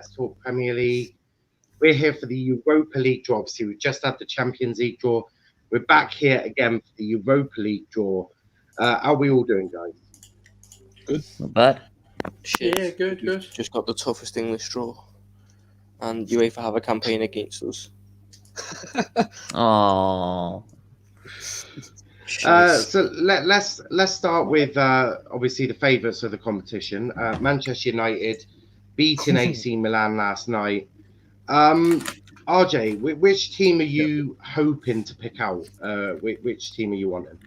Let's Talk Premier League. We're here for the Europa League draw. Obviously, we've just had the Champions League draw. We're back here again for the Europa League draw. How are we all doing, guys? Good. Not bad. Shit. Yeah, good. Just got the toughest English draw. And UEFA have a campaign against us. Oh. So let's start with obviously the favourites of the competition. Manchester United beating AC Milan last night. RJ, which team are you hoping to pick out? Which team are you wanting?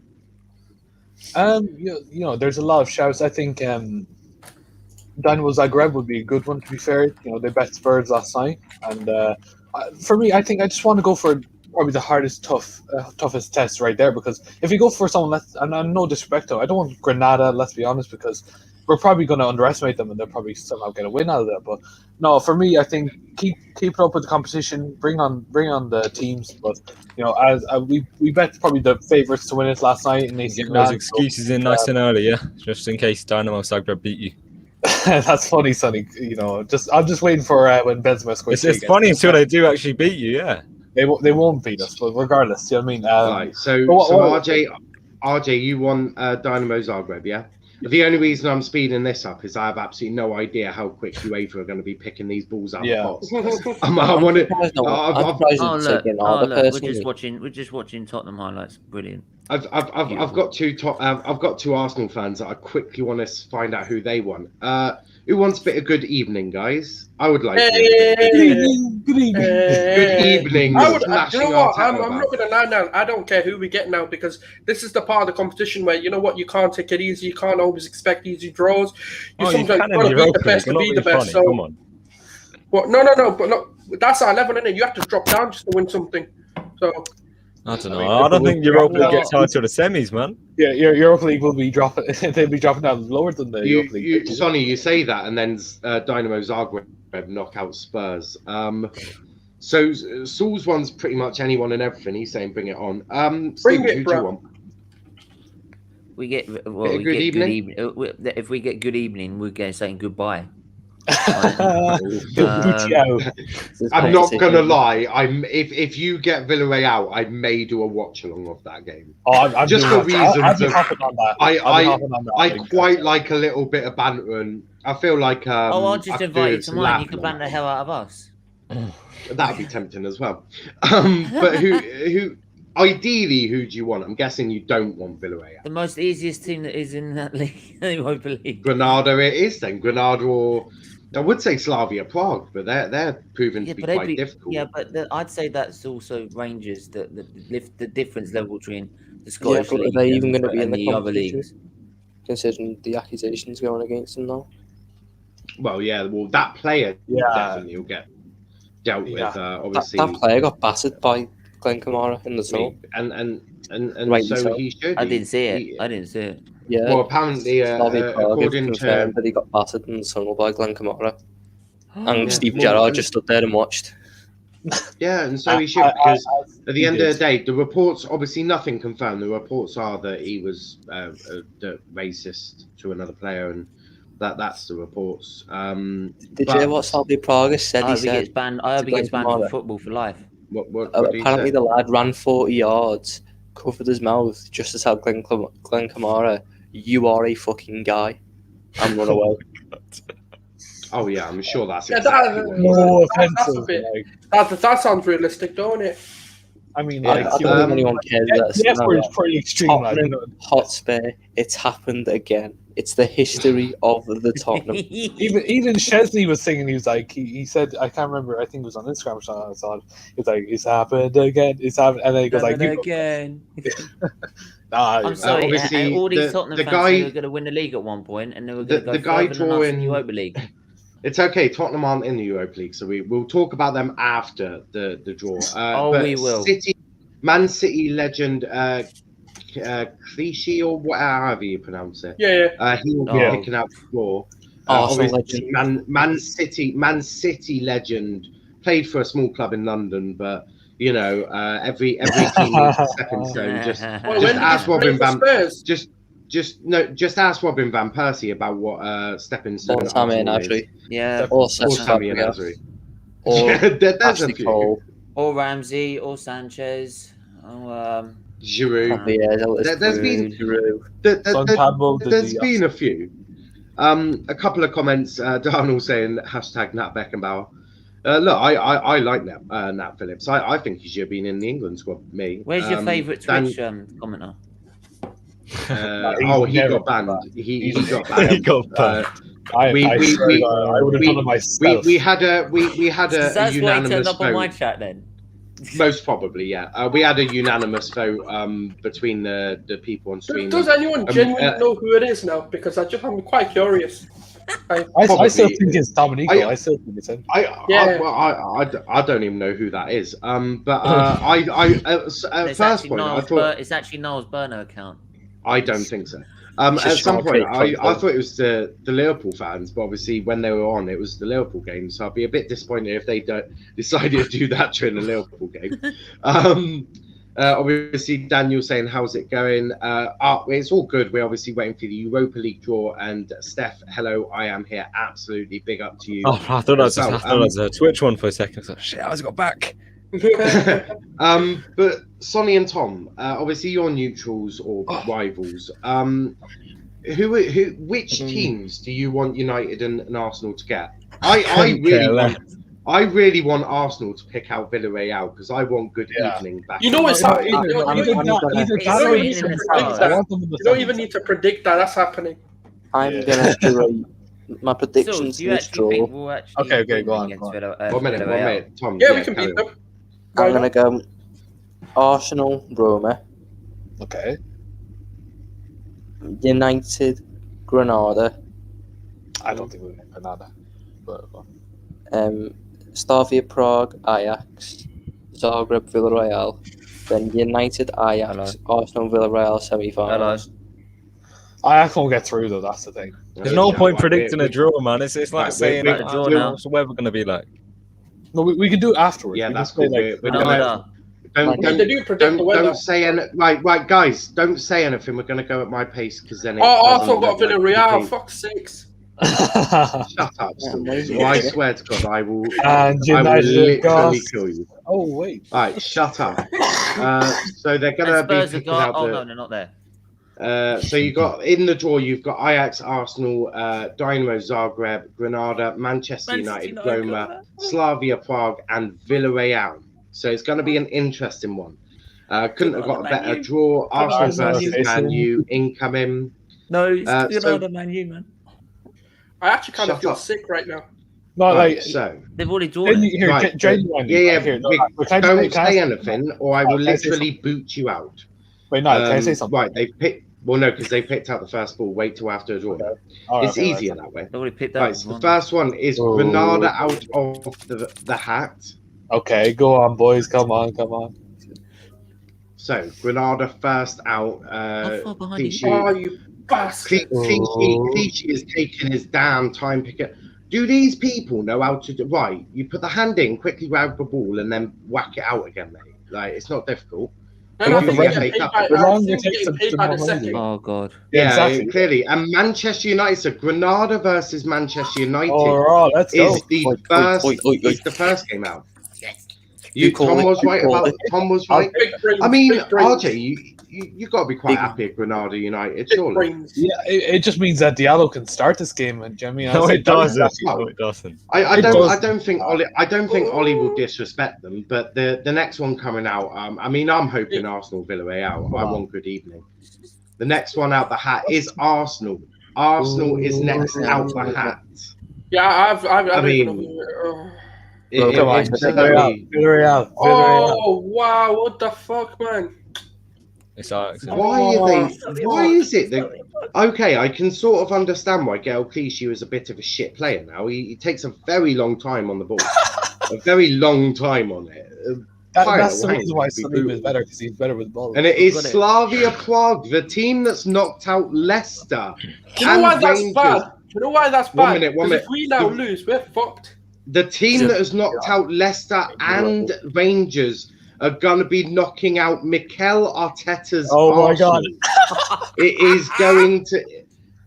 You know, there's a lot of shouts. I think Dynamo Zagreb would be a good one, to be fair. You know, they bet Spurs last night. And for me, I think I just want to go for probably the toughest test right there, because if you go for someone, and no disrespect though, I don't want Granada, let's be honest, because we're probably going to underestimate them and they'll probably somehow get a win out of that. But no, for me, I think keep it up with the competition, bring on the teams. But you know, as we bet probably the favourites to win it last night, and get those excuses in nice and early, yeah, just in case Dynamo Zagreb beat you. That's funny, Sonny. You know, I'm just waiting for when Benzema scores. It's funny until they do actually beat you, yeah. They won't beat us, but regardless, you know what I mean? Right, so RJ, you want Dynamo Zagreb, yeah? The only reason I'm speeding this up is I have absolutely no idea how quick UEFA are going to be picking these balls out of the pots. We're just watching Tottenham highlights. Brilliant. I've got two Arsenal fans that I quickly want to find out who they want. Who wants a bit of good evening, guys? I would like. Good evening. Good evening. You know what? I'm not going to lie now. I don't care who we get now, because this is the part of the competition where, you know what, you can't take it easy. You can't always expect easy draws. You sometimes got to be the best to be the best. So, come on. But no. That's our level, isn't it? You have to drop down just to win something. So. I don't know. I don't think Europa League gets hard to the semis, man. Yeah, Europa League will be dropping. They'll be dropping down lower than the Europa League. Sonny, you say that, and then Dynamo Zagreb knock out Spurs. So Saul's one's pretty much anyone and everything. He's saying bring it on. Bring Steve, it, bro. We get good evening. If we get good evening, we're going saying goodbye. I'm not gonna lie. If you get Villarreal, I may do a watch along of that game. I'm just for reasons. I quite that. like a little bit of banter, and I feel like I'll just invite you to mine. You can banter the hell out of us. That'd be tempting as well. But who? Ideally, who do you want? I'm guessing you don't want Villarreal. The most easiest team that is in that league, Europa League. Granada, it is then. Granada, or I would say Slavia Prague, but they're proven to be quite difficult. Yeah, but I'd say that's also Rangers. The difference level between the Scottish League. Are they even going to be in the other leagues? Considering the accusations going against them now. Well, yeah. Well, that player definitely will get dealt with. Obviously, that player got battered by Glenn Kamara in the tunnel, and right, so he should. I didn't see it. Yeah. Well, apparently, according to that he got battered in the tunnel by Glenn Kamara, and Steve Gerrard just stood there and watched. Yeah, and so he should, because at the end of the day, the reports, obviously nothing confirmed. The reports are that he was racist to another player, and that's the reports. Did you hear what Slavia Prague said? I hope he gets banned from football for life. What apparently the lad ran 40 yards, covered his mouth, just to tell Glenn Kamara, "You are a fucking guy," and run away. Oh yeah, I'm sure that's more offensive. That sounds realistic, don't it? I mean, I don't think anyone cares. It's pretty extreme. Hotspur, it's happened again. It's the history of the Tottenham. even Chesley was singing. He was like, he said, I can't remember. I think it was on Instagram or something. I saw it. It's like, it's happened again. It's happened, and then he goes like, again. I'm sorry. Obviously, all these Tottenham fans were going to win the league at one point, and they were going to go further than us in the Europa League. It's okay. Tottenham aren't in the Europa League, so we'll talk about them after the draw. But we will. Man City legend. Clichy or whatever you pronounce it. Yeah. He will be picking out the floor. Obviously, Man City legend, played for a small club in London, but you know, every team needs a stepping stone. Just ask Robin Van. just ask Robin van Persie about what stepping stone. Or Sammy and Nasri. Yeah. Or Sammy and Nasri. Or there's Ashley a few. Cole. Or Ramsey, or Sanchez. Giroud. There's been there's been a few. A couple of comments. Darnell saying #Nat Beckenbauer. Look, I like Nat Phillips. I think he should have been in the England squad. Me. Where's your favourite Twitch commenter? He got banned. He got banned. He got banned. I would have done it myself. We had a That's why he turned unanimous up on my vote. chat then. Most probably, yeah. We had a unanimous vote between the people on stream. Does anyone genuinely know who it is now? Because I'm quite curious. I still think it's Dominico. I still think it's him. I don't even know who that is. First point, I thought it's actually Noel's burner account. I don't think so. At some point, I thought it was the Liverpool fans, but obviously when they were on, it was the Liverpool game. So I'd be a bit disappointed if they decided to do that during the Liverpool game. Obviously, Daniel saying, how's it going? It's all good. We're obviously waiting for the Europa League draw. And Steph, hello, I am here. Absolutely big up to you. Oh, I thought that was a Twitch one for a second. I was like, shit, I just got back. But Sonny and Tom, obviously you're neutrals or rivals. Which teams do you want United and Arsenal to get? I really want Arsenal to pick out Villarreal because I want good evening back. You know it's happening. You don't even need to predict that. That's happening. I'm gonna do my predictions. So, do you actually think we'll actually okay, go on. 1 minute, Tom. Yeah, we can beat them. I'm gonna go Arsenal, Roma. Okay. United, Granada. I don't think we'll get Granada. But Slavia Prague, Ajax, Zagreb, Villarreal, then United, Ajax, Arsenal, Villarreal semi-final. Ajax won't get through though. That's the thing. There's no point predicting a draw, man. It's like saying what's the weather going to be like. No, we can do it afterwards. Yeah, that's cool. Don't say anything. Right, guys, don't say anything. We're going to go at my pace because then. Arsenal got Villarreal. Fuck's sakes. Shut up, I swear to God, I will literally kill you. Oh wait! All right, shut up. So they're gonna be picking out no, they're not there. So you got in the draw. You've got Ajax, Arsenal, Dynamo Zagreb, Granada, Manchester United, Roma, Slavia Prague, and Villarreal. So it's going to be an interesting one. Couldn't have got a better draw. Arsenal versus Man U incoming. No, it's Granada, Man U, man. I actually kind of feel sick right now. No, like so they've already drawn it. Don't say anything, or I will literally boot you out. Wait, no, can I say something? Right, they picked. Well, no, because they picked out the first ball. Wait till after a draw. Okay. It's easier that way. They already picked that. Right, so the first one is Granada out of the hat. Okay, go on, boys. Come on. So Granada first out. You bastard! Clichy is taking his damn time picker. Do these people know how to do? Right, you put the hand in, quickly grab the ball, and then whack it out again, mate. Like it's not difficult. Oh God! Yeah, exactly. Clearly. And Manchester United. So Granada versus Manchester United let's go. Is the first game out. Tom was right about. Tom was right. I mean, RJ, you got to be quite happy at Granada United, surely. Yeah, it just means that Diallo can start this game, and Jimmy. No, it doesn't. It doesn't. I don't think Ollie will disrespect them. But the next one coming out, I mean, I'm hoping Arsenal Villarreal. I want good evening. The next one out the hat is Arsenal. Arsenal is next out the hat. Yeah, I mean. Villarreal. Oh wow! What the fuck, man? It's Alex. Why is it that? Okay, I can sort of understand why Gael Clichy was a bit of a shit player now. He takes a very long time on the ball, a very long time on it. That's the reason why Salim is better, because he's better with the ball. And it is Slavia Prague, the team that's knocked out Leicester. Do you know why that's bad? Do you know why that's bad? 1 minute. If we now lose, we're fucked. The team that has knocked out Leicester and Rangers are going to be knocking out Mikel Arteta's Oh Arsenal. my God. It is going to...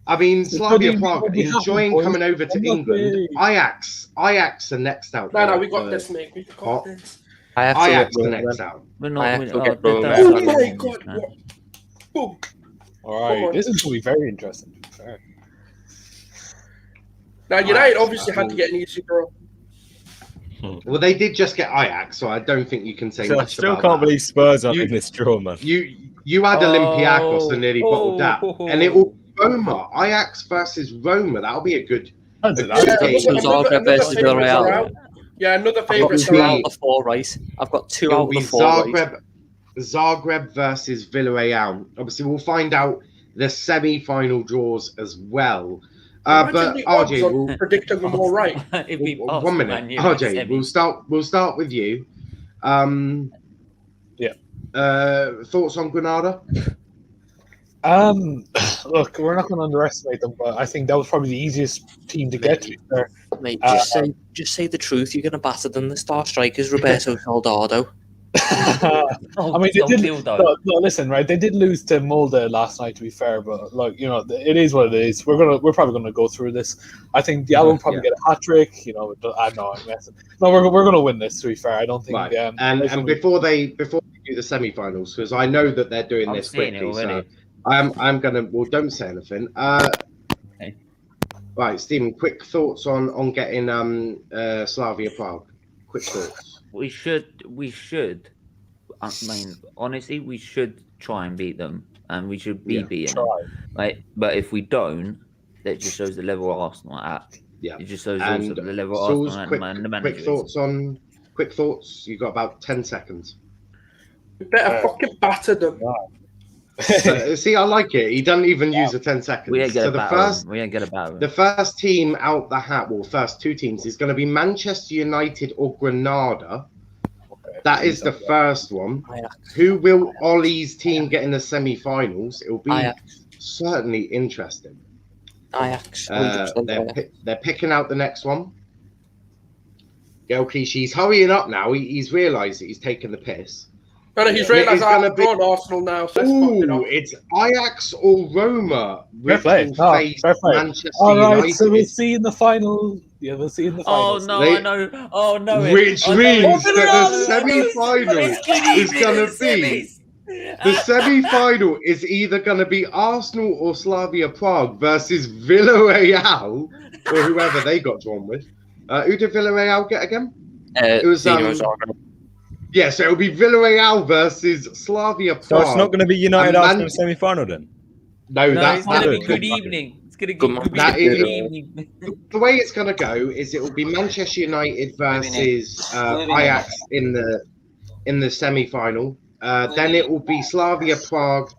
I mean, Slavia Prague enjoying coming over to England. Ajax are next out. No, we got this, mate. We got this. Ajax are next out. We're not. Oh my God! Boom. All right, this is going to be very interesting. Fair. Now, United obviously had to get an easy draw. Well, they did just get Ajax, so I don't think you can say much about that. I still can't believe Spurs are in this draw, man. You had Olympiacos and nearly bottled that, and it will Roma. Ajax versus Roma. That'll be a good. Zagreb versus Villarreal. Yeah, another favourite. Two out of the 4, right? I've got 2 out of the 4. Zagreb versus Villarreal. Obviously, we'll find out the semi-final draws as well. But RJ, we'll predict them all right. 1 minute, RJ. We'll start with you. Thoughts on Granada? Look, we're not going to underestimate them, but I think that was probably the easiest team to get to. Mate, just say the truth. You're going to batter them. The star strikers, Roberto Soldado. I mean, they did. No, listen, right? They did lose to Molde last night. To be fair, but like it is what it is. We're probably gonna go through this. I think Diallo will probably get a hat trick. I know I'm messing. No, we're gonna win this. To be fair, I don't think. Right. And before they do the semi-finals, because I know that they're doing this quickly, so I'm gonna. Well, don't say anything. Okay. Right, Stephen. Quick thoughts on getting Slavia Prague. Quick thoughts. We should. I mean, honestly, we should try and beat them, and we should be beaten. Right? But if we don't, that just shows the level of Arsenal at. Yeah. It just shows also the level of Arsenal and the manager. Quick thoughts. You've got about 10 seconds. We better fucking batter them. See, I like it. He doesn't even use the 10 seconds. We ain't get about the first team out the hat, well, first 2 teams is going to be Manchester United or Granada. That is the first one. Who will Ollie's team get in the semi-finals? It will be certainly interesting. Ajax. They're picking out the next one. Gael Clichy's hurrying up now. He's realised that he's taken the piss. But he's realised I've drawn Arsenal now. So it's Ajax or Roma. Fair play. Manchester All right, United. so we'll see in the final. Yeah, we'll see in the final. I know. Oh no! Which means that the semi-final is going to be. The semi-final is either going to be Arsenal or Slavia Prague versus Villarreal or whoever they got drawn with. Who did Villarreal get again? It was yeah, so it'll be Villarreal versus Slavia Prague. So it's not going to be United Arsenal semi-final then? No, that's going to be good evening. It's going to be good evening. The way it's going to go is it will be Manchester United versus Ajax in the semi-final. Then it will be Slavia Prague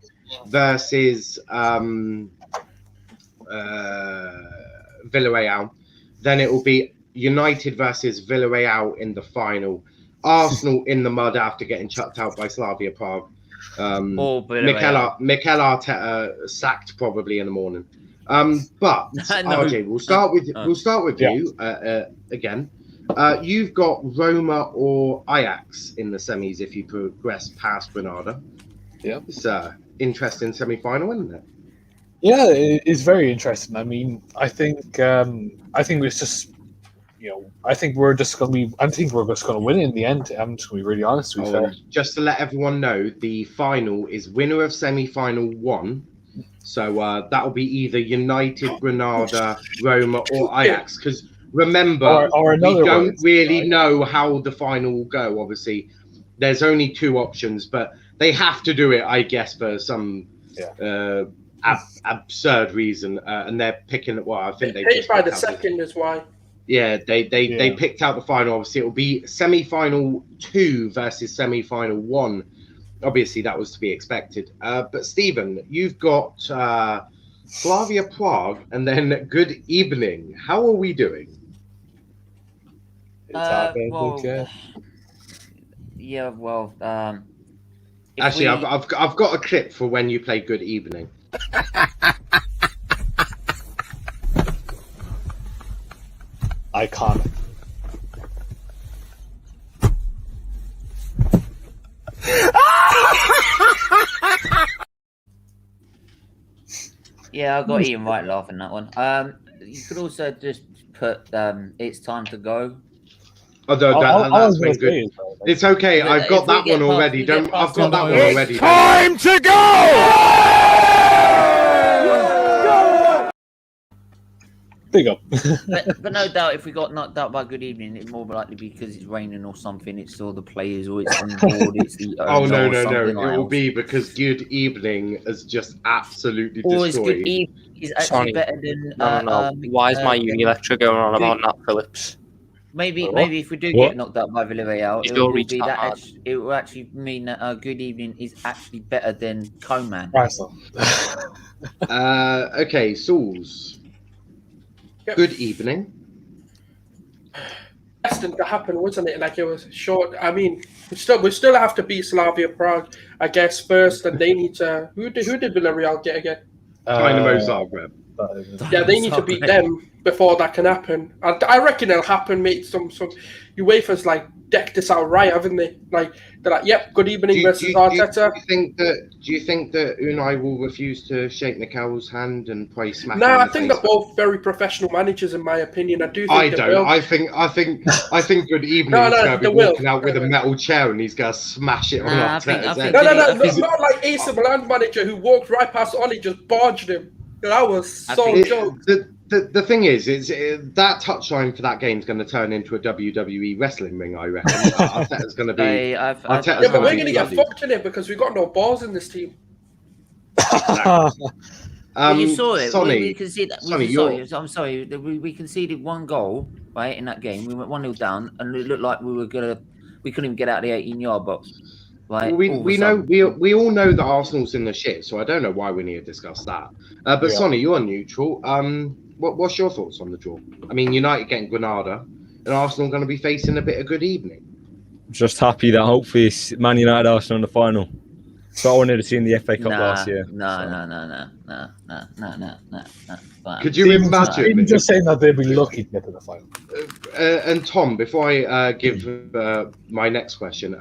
versus Villarreal. Then it will be United versus Villarreal in the final. Arsenal in the mud after getting chucked out by Slavia Prague. Mikel Arteta sacked probably in the morning. But RJ, we'll start with you again. You've got Roma or Ajax in the semis if you progress past Granada. Yeah, it's an interesting semi-final, isn't it? Yeah, it's very interesting. I mean, I think it's just. I think we're just going to win it in the end. I'm just going to be really honest with you. Just to let everyone know, the final is winner of semi-final 1. So that'll be either United, Granada, Roma, or Ajax. Because remember, we don't really know how the final will go. Obviously, there's only 2 options, but they have to do it, I guess, for some absurd reason. And they're picking. Well, I think they picked by the second is why. Yeah, they picked out the final. Obviously, it will be semi-final 2 versus semi-final 1. Obviously, that was to be expected. But Stephen, you've got Slavia Prague and then Good Evening. How are we doing? Actually, I've got a clip for when you play Good Evening. Iconic. Yeah, I got Ian right laughing that one. You could also just put "It's time to go." Although that's been good. It's okay. I've got that one already. I've got that one already. It's time to go. Big up. but no doubt, if we got knocked out by Good Evening, it's more likely because it's raining or something. It's all the players, or it's on board. It's the oh no! It will be because Good Evening has just absolutely destroyed. Or is Good Evening is actually better than? No. Why is my uni lecture going on about Nat Phillips? Maybe if we do get knocked out by Villarreal, it will actually mean that Good Evening is actually better than Coman. Okay, Sauls. Yep. Good evening. Destined to happen, wasn't it? Like it was short. I mean, we still have to beat Slavia Prague, I guess, first, and they need to. Who did Villarreal get again? Dynamo Zagreb. Yeah, they need to beat them before that can happen. I reckon it'll happen, mate. Some UEFA's like decked this out right, haven't they? Like they're like, yep, Good Evening versus Arteta. Do you think that Unai will refuse to shake Mikel's hand and play smack? No, I think they're both very professional managers, in my opinion. I do. Think they will. I think Good Evening is going to be walking out with a metal chair and he's going to smash it on Arteta's head. No, not like AC Milan manager who walked right past Oli, just barged him. That was so joke. The thing is, that touchline for that game is going to turn into a WWE wrestling ring, I reckon. Arteta's going to be. But we're going to get fucked in it because we've got no balls in this team. You saw it. Sonny, we conceded. I'm sorry. We conceded one goal right in that game. We went 1-0 down, and it looked like we couldn't even get out of the 18-yard box. Like, we all know that Arsenal's in the shit, so I don't know why we need to discuss that. But Sonny, you're neutral. What's your thoughts on the draw? I mean, United getting Granada, and Arsenal going to be facing a bit of Good Evening. Just happy that hopefully it's Man United Arsenal in the final. So I wanted to see in the FA Cup last year. No. Could you imagine? Even just saying that they'd be lucky to get to the final. And Tom, before I give my next question,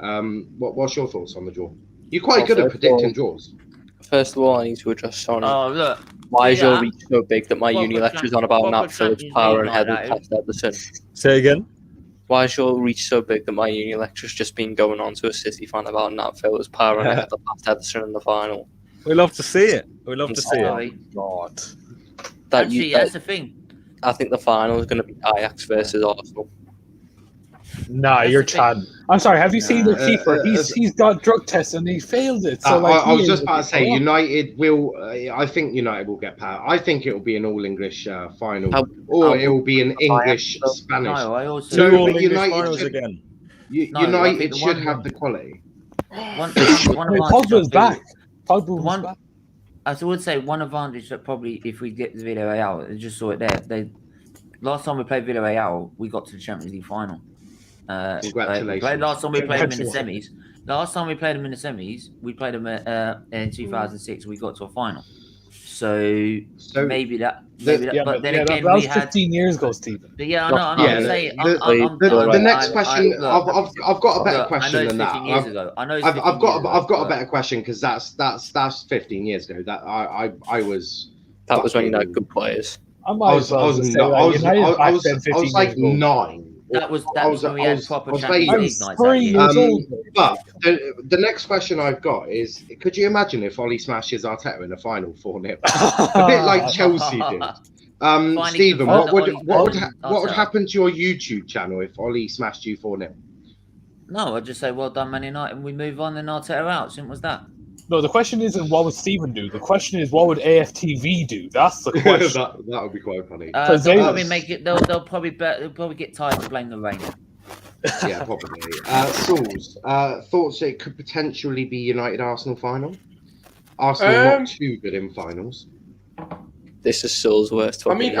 what's your thoughts on the draw? You're quite good at predicting draws. First of all, I need to address Sonny. Oh, look. Why is your reach so big that my uni lecture's on about Nat Phillips' power and headed past Ederson? Say again? Why is your reach so big that my uni lecture's just been going on to a City fan about Nat Phillips' power and headed past Ederson in the final? We love to see it. We love to see it. God. That's the thing. I think the final is going to be Ajax versus Arsenal. Nah, you're chatting. I'm sorry. Have you seen the keeper? He's got drug tests and he failed it. So I was just about to say, United will. I think United will get power. I think it will be an all-English final, or it will be an English-Spanish. No, I also. United should have the quality. Pogba's back. Pogba's back. I would say one advantage that probably if we get to Villarreal, I just saw it there. Last time we played Villarreal, we got to the Champions League final. Congratulations. Last time we played them in the semis. Last time we played them in the semis, we played them in 2006. We got to a final. So maybe that. But then again, that was 15 years ago, Stephen. But yeah, I know. I'm saying. The next question. I've got a better question than that. I've got a better question because that's 15 years ago. That I was. That was when you had good players. I was like 9. That was when we had proper Champions League nights. But the next question I've got is: could you imagine if Oli smashes Arteta in the final 4-0? A bit like Chelsea did. Stephen, what would happen to your YouTube channel if Oli smashed you 4-0? No, I'd just say well done, Man United, and we move on. And Arteta out. Simple as that. No, the question isn't what would Stephen do. The question is what would AFTV do. That's the question. that would be quite funny. They'll probably make it. They'll probably get tired to blame the rain. Yeah, probably. Sauls, thoughts it could potentially be United Arsenal final. Arsenal not too good in finals. This is Saul's worst. I mean,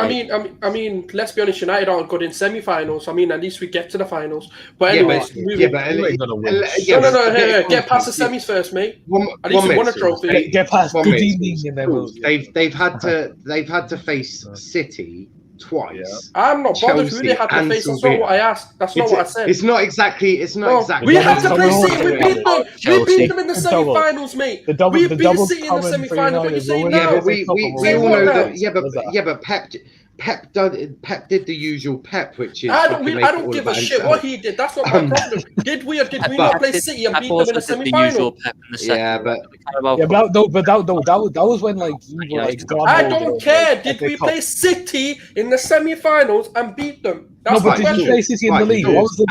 let's be honest. United aren't good in semi-finals. I mean, at least we get to the finals. But anyway, get past the semis first, mate. At least we won a trophy. Get past Good Evening, and then they've had to face City twice. I'm not bothered who they had to face. That's not what I asked. That's not what I said. It's not exactly. We had to play City. We beat them. We beat them in the semi-finals, mate. We beat City in the semi-finals. What you saying now? Yeah, but we all know that. Yeah, but Pep did the usual Pep, which is. I don't give a shit what he did. That's not my problem. Did we or did we not play City and beat them in the semi-final? Yeah, but that was when like you were like. I don't care. Did we play City in the semi-finals and beat them? No, but did you play City in the league? What was the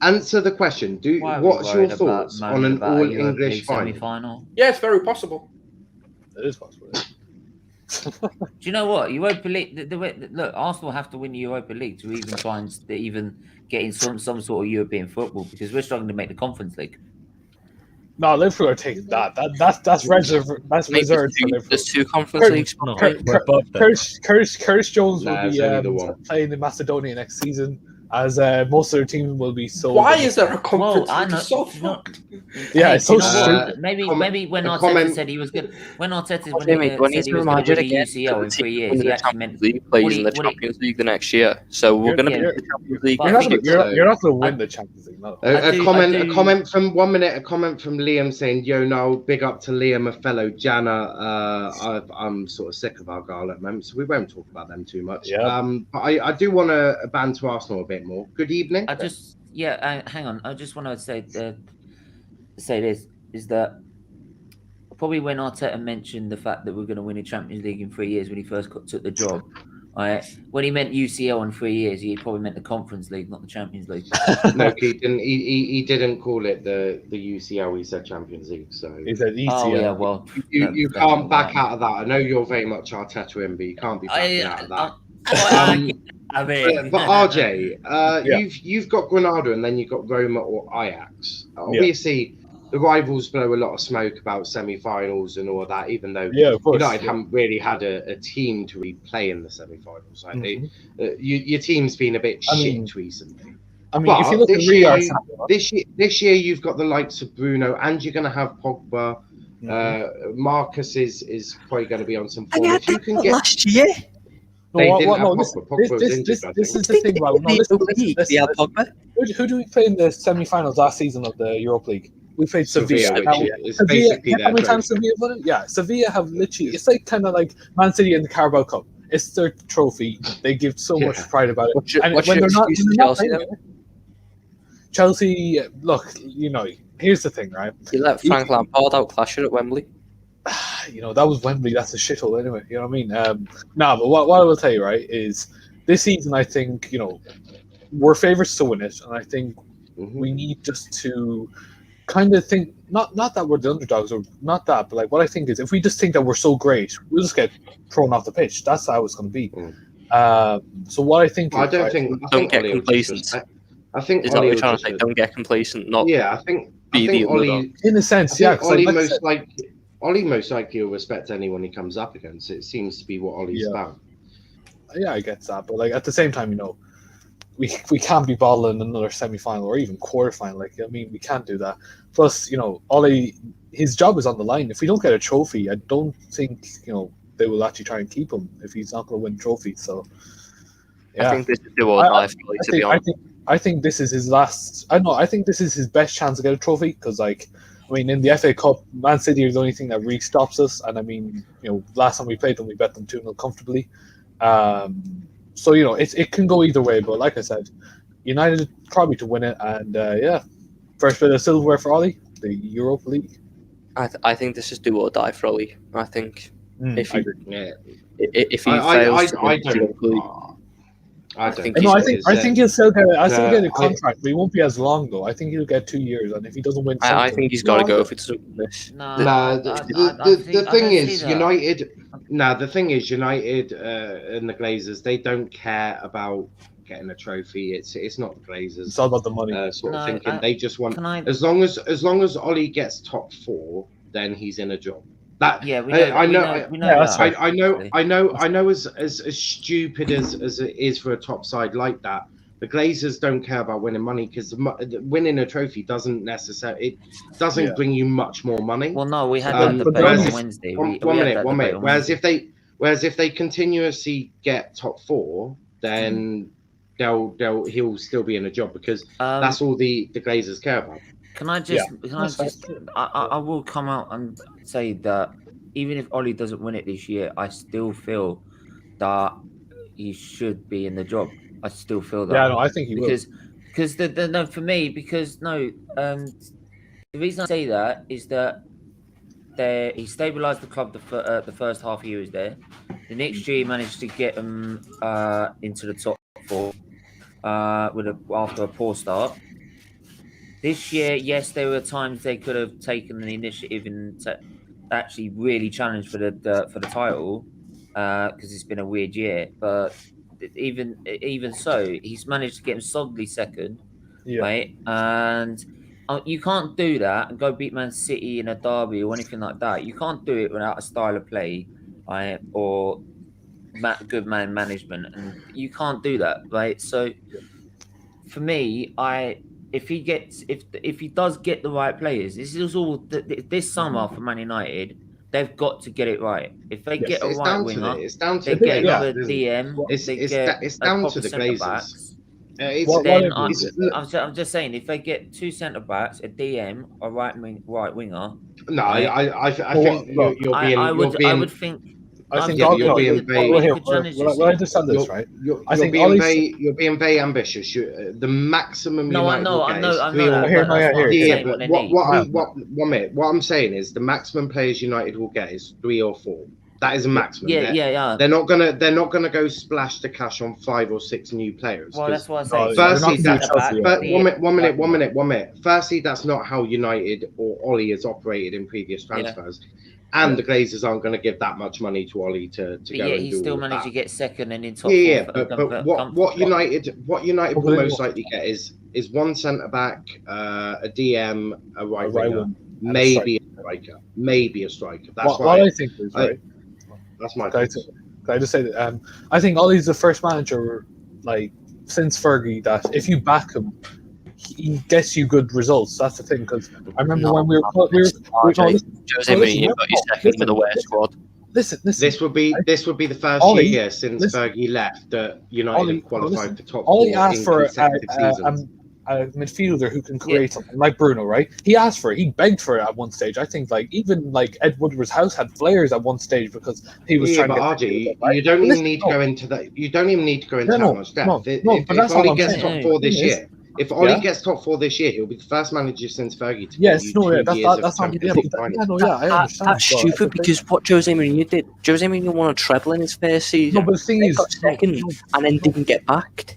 answer the question. What's your thoughts on an all-English final? Yeah, it's very possible. It is possible. Do you know what? Europa League. Look, Arsenal have to win the Europa League to even try and get in some sort of European football because we're struggling to make the Conference League. No, Liverpool are taking that. That's reserved. That's reserved for Liverpool. There's 2 Conference Leagues. Curtis Jones will be playing in Macedonia next season, as most of their team will be sold. Why is there a Conference League? It's so fucked. Yeah, it's so stupid. Maybe when Arteta said he was good, when Arteta said he was going to win UCL in 3 years, he actually meant League plays in the Champions League the next year. So we're going to be in the Champions League. You're not going to win the Champions League. No. A comment from 1 minute. A comment from Liam saying, "Yo, no, big up to Liam, a fellow Jana. I'm sort of sick of Argyle at the moment, so we won't talk about them too much. Yeah. But I do want to banter Arsenal a bit more. Good evening. Hang on. I just want to say this is that probably when Arteta mentioned the fact that we're going to win a Champions League in 3 years when he first took the job, when he meant UCL in 3 years, he probably meant the Conference League, not the Champions League. No, he didn't. He didn't call it the UCL. He said Champions League. So he said ECL. Oh yeah, well, you can't back out of that. I know you're very much Arteta in, but you can't be backing out of that. But RJ, you've got Granada and then you've got Roma or Ajax. Obviously, the rivals blow a lot of smoke about semi-finals and all of that, even though United haven't really had a team to really play in the semi-finals. Your team's been a bit shit recently. I mean, if you look at this year, you've got the likes of Bruno, and you're going to have Pogba. Marcus is probably going to be on some form. If you can get last year. This is the thing, right? Who do we play in the semi-finals last season of the Europa League? We played Sevilla. How many times Sevilla won it? Yeah, Sevilla have literally. It's like kind of like Man City in the Carabao Cup. It's their trophy. They give so much pride about it. And when they're not playing, Chelsea. Look, here's the thing, right? You let Frank Lampard outclash you at Wembley. That was Wembley. That's a shithole anyway. You know what I mean? But what I will tell you, right, is this season, I think, we're favourites to win it. And I think we need just to kind of think, not that we're the underdogs or not that, but like what I think is if we just think that we're so great, we'll just get thrown off the pitch. That's how it's going to be. So what I think don't get complacent. I think is that what you're trying to say? Don't get complacent. Not I think Ollie, in a sense, Ollie most likely will respect anyone he comes up against. It seems to be what Ollie's about. Yeah, I get that, but like at the same time, we can't be bottling another semi-final or even quarter-final. We can't do that. Plus, Ollie, his job is on the line. If we don't get a trophy, I don't think they will actually try and keep him if he's not going to win trophies. So, I think this is do or die. To be honest, I think this is his last. I think this is his best chance to get a trophy because, in the FA Cup, Man City is the only thing that really stops us. And last time we played them, we bet them 2-0 comfortably. So it can go either way. But like I said, United probably to win it. And first bit of silverware for Ollie, the Europa League. I think this is do or die for Ollie. I think if he fails, I think he'll still get a contract, but he won't be as long though. I think he'll get 2 years, and if he doesn't win, I think he's got to go if it's this. The thing is, United. The thing is, United and the Glazers, they don't care about getting a trophy. It's not the Glazers. It's all about the money. Thinking they just want as long as Ollie gets top 4, then he's in a job. I know. As stupid as it is for a top side like that, the Glazers don't care about winning money because winning a trophy doesn't bring you much more money. Well, no, we had that debate on Wednesday. One minute. Whereas if they Whereas if they continuously get top 4, then he'll still be in a job because that's all the Glazers care about. I will come out and say that even if Ollie doesn't win it this year, I still feel that he should be in the job. I still feel that. Yeah, no, I think he will. Because for me, the reason I say that is that he stabilised the club the first half he was there. The next year he managed to get them into the top 4 after a poor start. This year, yes, there were times they could have taken the initiative and actually really challenged for the title because it's been a weird year. But even so, he's managed to get him solidly second, right? And you can't do that and go beat Man City in a derby or anything like that. You can't do it without a style of play, right? Or good man management, and you can't do that, right? So, for me, if he does get the right players, this is all this summer for Man United. They've got to get it right. If they get a right winger, they get another DM. It's down to the Glazers. I'm just saying, if they get 2 centre backs, a DM, a right winger. No, I think you're being. I would think. I think you're being very. Well, I understand this, right? You're being very ambitious. The maximum. No, I know. What I'm saying is the maximum players United will get is 3 or 4. That is a maximum. Yeah. They're not gonna go splash the cash on 5 or 6 new players. Well, that's what I say. Firstly, one minute. Firstly, that's not how United or Ollie has operated in previous transfers. Yeah. And the Glazers aren't going to give that much money to Ollie to go and do all that. He still managed to get second and in top 4. But what United will most likely get is 1 centre back, a DM, a right winger, maybe a striker. That's what I think is right. That's my. Can I just say that? I think Ollie's the first manager, like since Fergie, that if you back him, he gets you good results. That's the thing. Because I remember when we were Jose Mourinho got you second with the worst squad. Listen. This would be the first year since Fergie left that United qualified for top 4. Ollie asked for a midfielder who can create something like Bruno, right? He asked for it. He begged for it at one stage. I think even Ed Woodward's house had flares at one stage because he was trying to get. You don't even need to go into that. You don't even need to go into that much depth. If Ollie gets top 4 this year. If Ollie gets top 4 this year, he'll be the first manager since Fergie to that's not. I understand. That's stupid because what Jose Mourinho did. Jose Mourinho won a treble in his first season. No, but the thing is, second and then didn't get backed.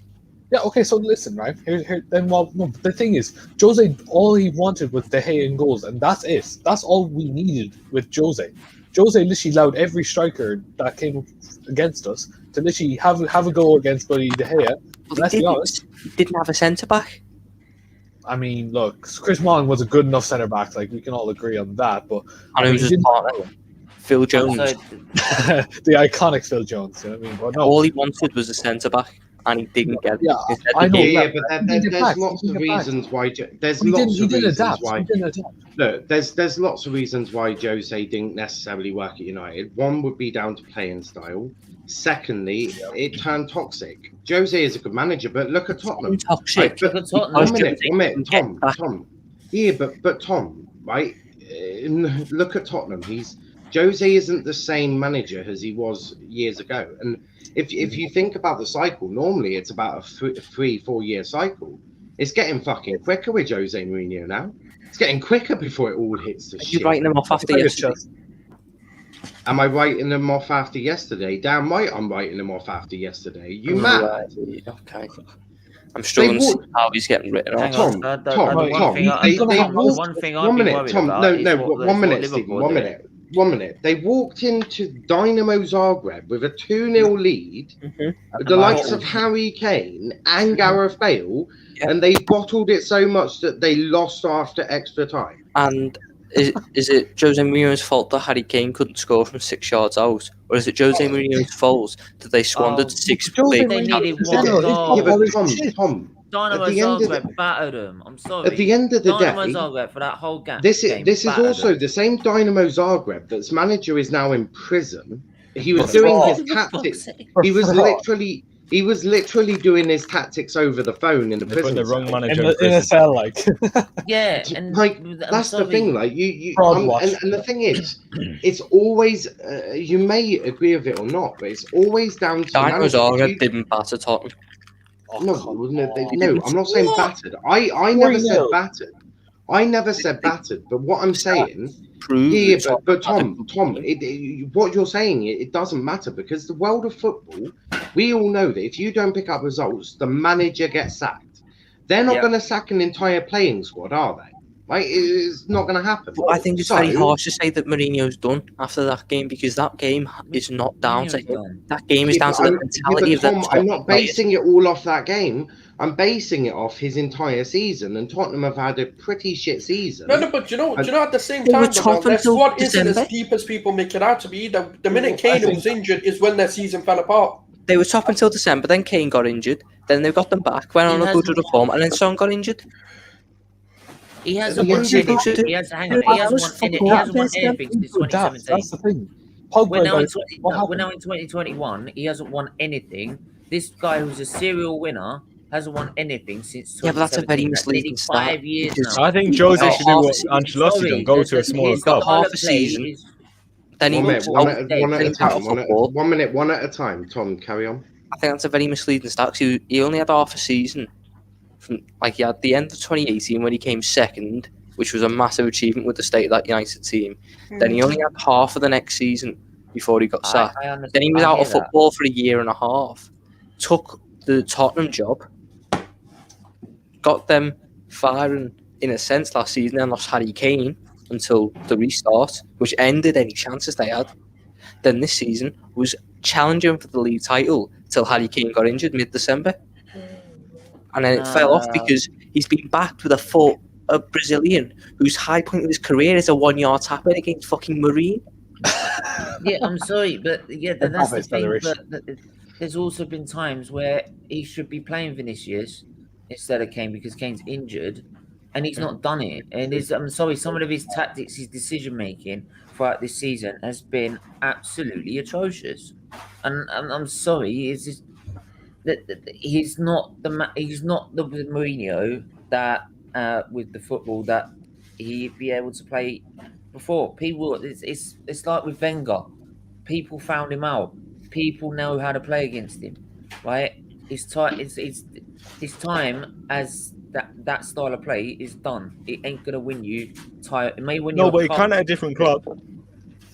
Yeah. Okay. So listen, right here. Then, the thing is, Jose, all he wanted was De Gea and goals, and that's it. That's all we needed with Jose. Jose literally allowed every striker that came against us to literally have a goal against Buddy De Gea. Let's be honest. He didn't have a centre back. I mean, look, Chris Smalling was a good enough centre back. Like we can all agree on that. But and it was his partner, Phil Jones, the iconic Phil Jones. You know what I mean? But no, all he wanted was a centre back, and he didn't get it. Yeah, I know. But there's lots of reasons why. Look, there's lots of reasons why Jose didn't necessarily work at United. One would be down to playing style. Secondly, it turned toxic. Jose is a good manager, but look at Tottenham. Toxic. Right, but 1 minute, Tom. Yeah, but Tom, right? Look at Tottenham. Jose isn't the same manager as he was years ago. And if you think about the cycle, normally it's about a 3-4 year cycle. It's getting fucking quicker with Jose Mourinho now. It's getting quicker before it all hits the shit. You're writing them off after yesterday. Am I writing them off after yesterday? Damn right I'm writing them off after yesterday. You mad? Okay. I'm struggling to see how he's getting written off. Tom. One minute. They walked into Dynamo Zagreb with a 2-0 lead, the likes of Harry Kane and Gareth Bale, and they bottled it so much that they lost after extra time. And is it Jose Mourinho's fault that Harry Kane couldn't score from 6 yards out? Or is it Jose Mourinho's fault that they squandered 6 big They needed one goal. Tom, Dynamo Zagreb battered them. I'm sorry. At the end of the Dynamo day, Zagreb for that whole game. This is also the same Dynamo Zagreb that's manager is now in prison He was doing his tactics. He was literally doing his tactics over the phone in the prison. The wrong manager in a cell, like. Yeah, and like that's the thing. Like and the thing is, it's always you may agree with it or not, but it's always down to Dino didn't batter Tottenham. No, I'm not saying battered. I never said battered. I never said battered. But what I'm saying here, but Tom, what you're saying, it doesn't matter because the world of football, we all know that if you don't pick up results, the manager gets sacked. They're not going to sack an entire playing squad, are they? Like, it's not going to happen. But I think it's very harsh to say that Mourinho's done after that game because that game is not down to him. That game is down to the mentality of Tom, I'm not basing it all off that game. I'm basing it off his entire season, and Tottenham have had a pretty shit season. No, but you know, at the same time, their squad isn't as deep as people make it out to be. The minute Kane was injured is when their season fell apart. They were top until December, then Kane got injured, then they got them back, went on a good run of form, and then Son got injured. He hasn't won anything. He hasn't won anything since 2017. That's the thing. We're now in 2021. He hasn't won anything. This guy who's a serial winner hasn't won anything since 2017. Yeah, but that's a very misleading start. 5 years now. I think Jose should do what Ancelotti done, go to a smaller club. Half a season. Then he one at a time. Tom, carry on. I think that's a very misleading start. He only had half a season. He had the end of 2018 when he came second, which was a massive achievement with the state of that United team. Then he only had half of the next season before he got sacked. Then he was out of football for a year and a half. Took the Tottenham job, got them firing in a sense last season, and lost Harry Kane until the restart, which ended any chances they had. Then this season was challenging for the league title till Harry Kane got injured mid-December. And then it fell off because he's been backed with a Brazilian whose high point of his career is a 1-yard tap in against fucking Marine. Yeah, I'm sorry, but that's the thing. But there's also been times where he should be playing Vinicius instead of Kane because Kane's injured, and he's not done it. And I'm sorry, some of his tactics, his decision making throughout this season has been absolutely atrocious. And I'm sorry, it's just. He's not the Mourinho that with the football that he'd be able to play before. People, it's like with Wenger. People found him out. People know how to play against him, right? His time as that style of play is done. It ain't gonna win you. It may win you. No, but he can at a different club.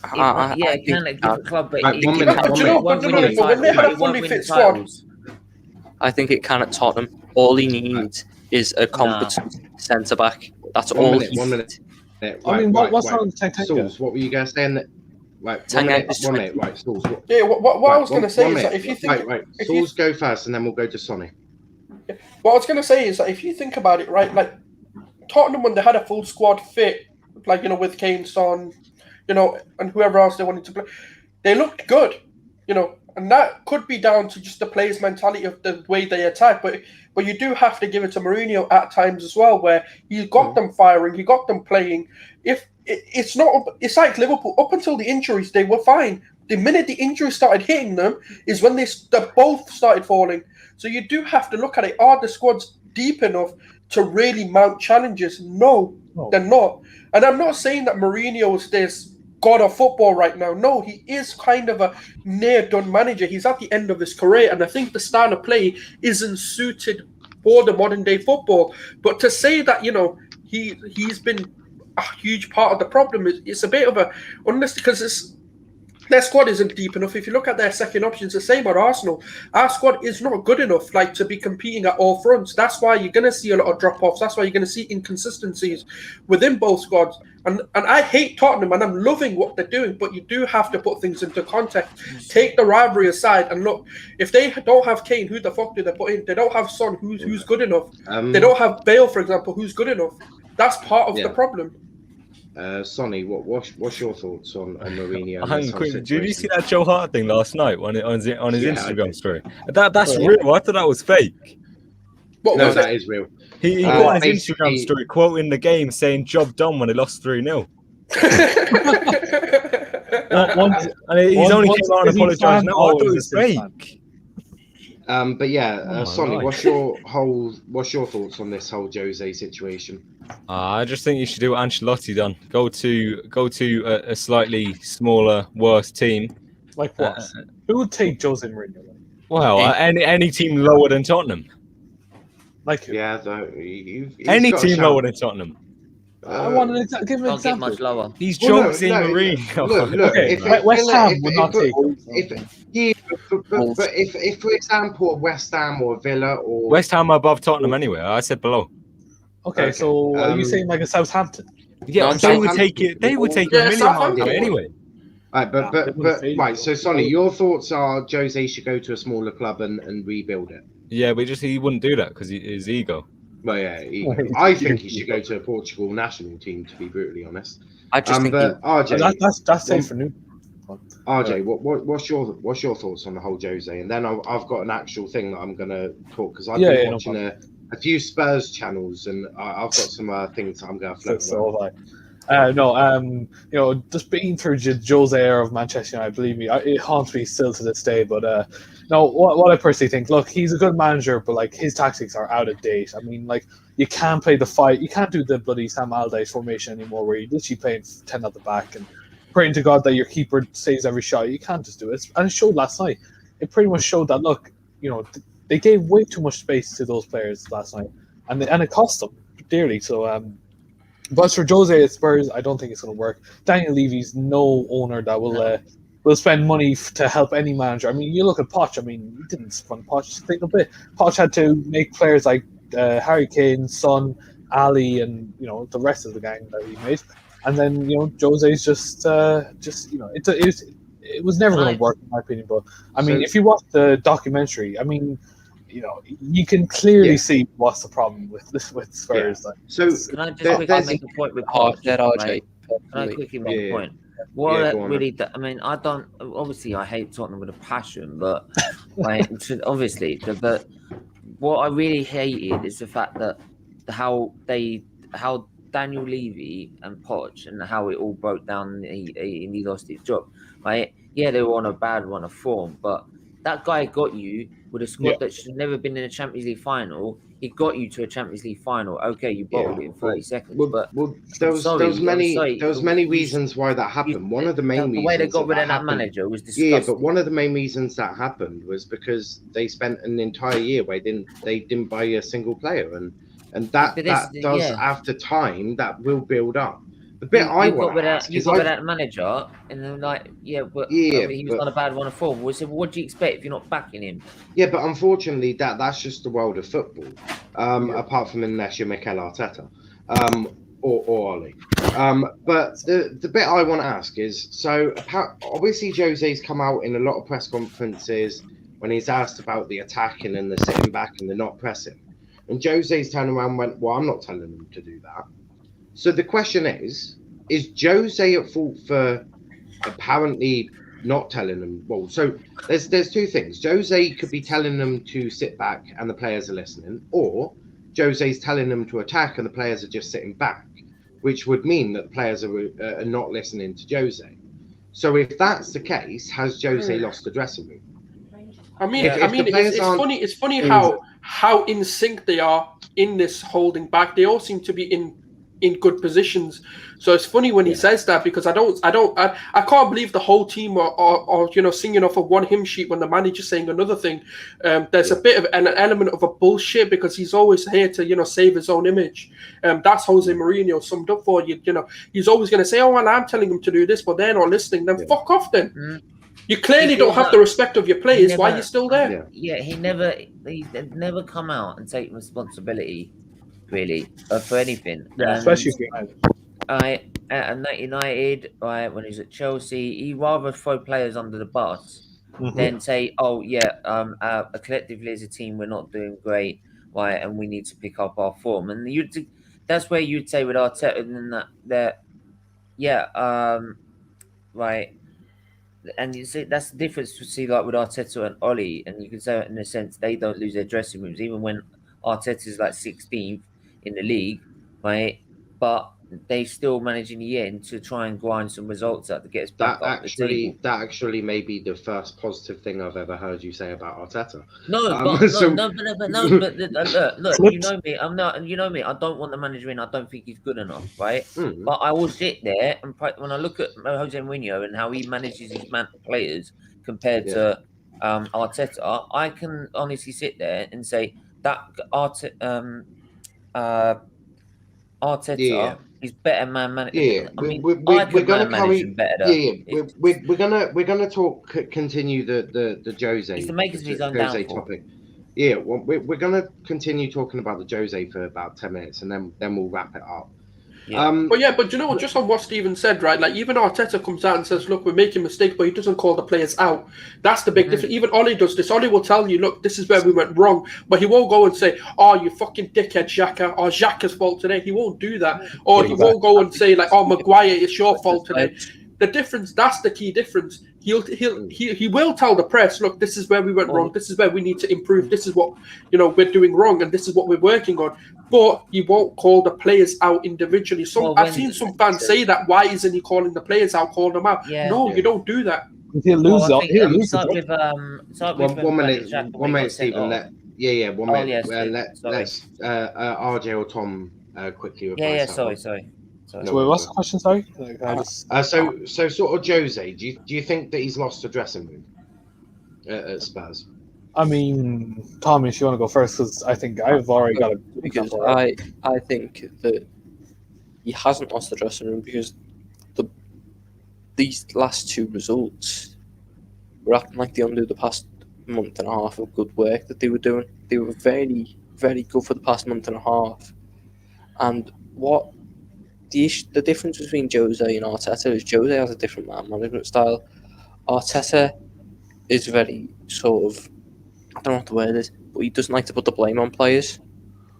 It can at a different club, but when they have a fully fit squad. I think it can at Tottenham. All he needs is a competent centre back. That's all. 1 minute. What's wrong with Tanganga? Stools, what were you guys saying? Right, 1 minute. Right, Stools. Yeah, what I was going to say is that if you think... Right. Stools go first and then we'll go to Sonny. What I was going to say is that if you think about it, right, like Tottenham, when they had a full squad fit, like, with Kane, Son, and whoever else they wanted to play, they looked good, and that could be down to just the players' mentality of the way they attack. But you do have to give it to Mourinho at times as well, where he got them firing, he got them playing. It's like Liverpool. Up until the injuries, they were fine. The minute the injuries started hitting them is when they both started falling. So you do have to look at it. Are the squads deep enough to really mount challenges? No, they're not. And I'm not saying that Mourinho is this god of football right now. No, he is kind of a near-done manager. He's at the end of his career, and I think the style of play isn't suited for the modern-day football. But to say that, he's been a huge part of the problem, it's a bit of a... Honestly, because their squad isn't deep enough. If you look at their second options, the same at Arsenal. Our squad is not good enough, to be competing at all fronts. That's why you're going to see a lot of drop-offs. That's why you're going to see inconsistencies within both squads. And I hate Tottenham, and I'm loving what they're doing, but you do have to put things into context. Take the rivalry aside, and look, if they don't have Kane, who the fuck do they put in? They don't have Son, who's good enough. They don't have Bale, for example, who's good enough. That's part of the problem. Sonny, what's your thoughts on Mourinho? Hang on, quickly. Did you see that Joe Hart thing last night on his Instagram story? That's real. I thought that was fake. No, that is real. He put on his Instagram story quoting the game saying "job done" when they lost 3-0. He's only came out and apologised now. I thought it was fake. But yeah, Sonny, what's your thoughts on this whole Jose situation? I just think you should do what Ancelotti done. Go to a slightly smaller, worse team. Like what? Who would take Jose Mourinho? Well, any team lower than Tottenham. Like who? Yeah, any team lower than Tottenham. I want to give an example. Get much lower. He's Jose Mourinho. Look, okay, West Ham would not take. But if, for example, West Ham or Villa or West Ham are above Tottenham anyway. I said below. Okay, so are you saying like a Southampton? Yeah, they would take it. They would take £1 million anyway. Right, but right. So, Sonny, your thoughts are Jose should go to a smaller club and rebuild it. Yeah, but he wouldn't do that because his ego. Well, yeah, I think he should go to a Portugal national team. To be brutally honest, I just think. But RJ, that's safe for new. RJ, what's your thoughts on the whole Jose? And then I've got an actual thing that I'm going to talk because I've been watching a few Spurs channels and I've got some things that I'm going to float. So just being through Jose era of Manchester United, believe me, it haunts me still to this day. But what I personally think, look, he's a good manager, but like his tactics are out of date. I mean, like you can't play the fight, you can't do the bloody Sam Allardyce formation anymore, where you're literally playing 10 at the back and praying to God that your keeper saves every shot. You can't just do it, and it showed last night. It pretty much showed that look, they gave way too much space to those players last night, and it cost them dearly. So. But as for Jose at Spurs, I don't think it's going to work. Daniel Levy's no owner that will spend money to help any manager. I mean, you look at Poch. I mean, he didn't fund Poch a single bit. Poch had to make players like Harry Kane, Son, Ali, and the rest of the gang that he made. And then Jose's just it was never going to work in my opinion. But I mean, if you watch the documentary, I mean. You can clearly see what's the problem with Spurs. Yeah. So can I just quickly make a point with Poch? Can I quickly make a point? I mean, I don't. Obviously, I hate Tottenham with a passion, but obviously, but what I really hated is the fact that how Daniel Levy and Poch and how it all broke down and he lost his job. Right? Yeah, they were on a bad run of form, but that guy got you with a squad that should never been in a Champions League final. He got you to a Champions League final. Okay, you bottled it in 30 seconds. But there was many reasons why that happened. One of the main reasons the way they got rid of that manager was disgusting. Yeah, but one of the main reasons that happened was because they spent an entire year where they didn't buy a single player, and that after time that will build up. The bit I want to ask is, got that manager, and then he was on a bad run of form. We said, well, what do you expect if you're not backing him? Yeah, but unfortunately, that's just the world of football. Apart from unless you're Mikel Arteta, or Oli. But the bit I want to ask is, so obviously Jose's come out in a lot of press conferences when he's asked about the attacking and the sitting back and the not pressing, and Jose's turned around and went, "Well, I'm not telling them to do that." So the question is Jose at fault for apparently not telling them? Well, so there's two things. Jose could be telling them to sit back and the players are listening, or Jose's telling them to attack and the players are just sitting back, which would mean that the players are not listening to Jose. So if that's the case, has Jose lost the dressing room? I mean, it's funny how in sync they are in this holding back. They all seem to be in good positions. So it's funny when he says that, because I can't believe the whole team are singing off of one hymn sheet when the manager's saying another thing. There's a bit of an element of a bullshit, because he's always here to save his own image. That's Jose Mourinho summed up for you. He's always going to say, "Oh, well, I'm telling them to do this, but they're not listening." Then fuck off then. Mm. You clearly don't have the respect of your players. Why are you still there? Yeah, he never come out and take responsibility, really, for anything. Especially at United, right, when he's at Chelsea, he'd rather throw players under the bus than say, "Oh yeah, collectively as a team we're not doing great, right, and we need to pick up our form." And that's where you'd say with Arteta, and right. And you see, that's the difference to see, like with Arteta and Oli, and you can say in a sense they don't lose their dressing rooms, even when Arteta's like 16th in the league, right? But they still manage in the end to try and grind some results out to get us back up the table. That actually may be the first positive thing I've ever heard you say about Arteta. No, but look, you know me. I'm not. You know me. I don't want the manager in. I don't think he's good enough, right? But I will sit there and when I look at Jose Mourinho and how he manages his players compared to Arteta, I can honestly sit there and say that Arteta is better man management. I mean, we're going to carry better. We're gonna talk. Continue the Jose. He's the makers of his own downfall. Topic. Yeah, well, we're going to continue talking about the Jose for about 10 minutes, and then we'll wrap it up. Yeah. But you know what? Just on what Steven said, right? Like even Arteta comes out and says, "Look, we're making mistakes," but he doesn't call the players out. That's the big difference. Even Ollie does this. Ollie will tell you, "Look, this is where we went wrong," but he won't go and say, "Oh, you fucking dickhead, Xhaka," or "Xhaka's fault today." He won't do that, or he won't go and say like, "Oh, Maguire, it's your fault today." The difference, that's the key difference. He will tell the press, "Look, this is where we went wrong. This is where we need to improve. This is what we're doing wrong, and this is what we're working on." But he won't call the players out individually. I've seen some fans say that. Why isn't he calling the players out? Calling them out? No, you don't do that. He'll lose. He'll lose. One minute, Stephen. 1 minute. Let's RJ or Tom quickly reply. Sorry. So what's the question? Sorry. So sort of Jose. Do you think that he's lost the dressing room at Spurs? I mean, Tommy, if you want to go first, because I think I've already got a. Because I think that he hasn't lost the dressing room because these last two results were acting like they undo the past month and a half of good work that they were doing. They were very, very good for the past month and a half. And what the difference between Jose and Arteta is Jose has a different man management style. Arteta is very sort of, I don't know what the word is, but he doesn't like to put the blame on players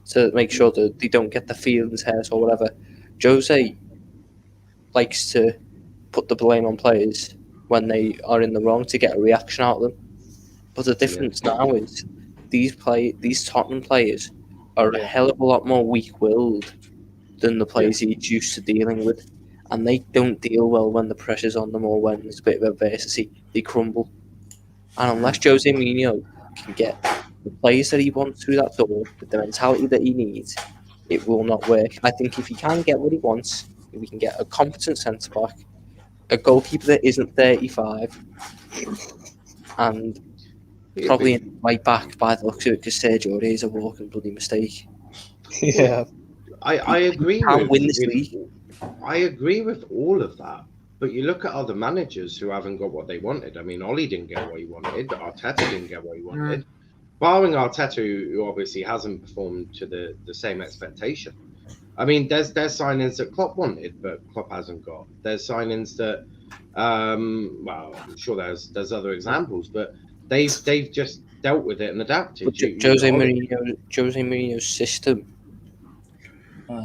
to make sure that they don't get the feelings hurt or whatever. Jose likes to put the blame on players when they are in the wrong to get a reaction out of them. But the difference now is these Tottenham players are a hell of a lot more weak-willed than the players he's used to dealing with. And they don't deal well when the pressure's on them or when there's a bit of adversity. They crumble. And unless Jose Mourinho can get the players that he wants through that door with the mentality that he needs, it will not work. I think if he can get what he wants, if we can get a competent centre-back, a goalkeeper that isn't 35, and probably in right back by the looks of it, because Sergio is a walking bloody mistake. Yeah. I agree. Win this league. I agree with all of that. But you look at other managers who haven't got what they wanted. I mean, Ollie didn't get what he wanted. Arteta didn't get what he wanted. Barring Arteta, who obviously hasn't performed to the same expectation. I mean, there's signings that Klopp wanted, but Klopp hasn't got. There's signings that, well, I'm sure there's other examples, but they've just dealt with it and adapted. Jose Mourinho's system.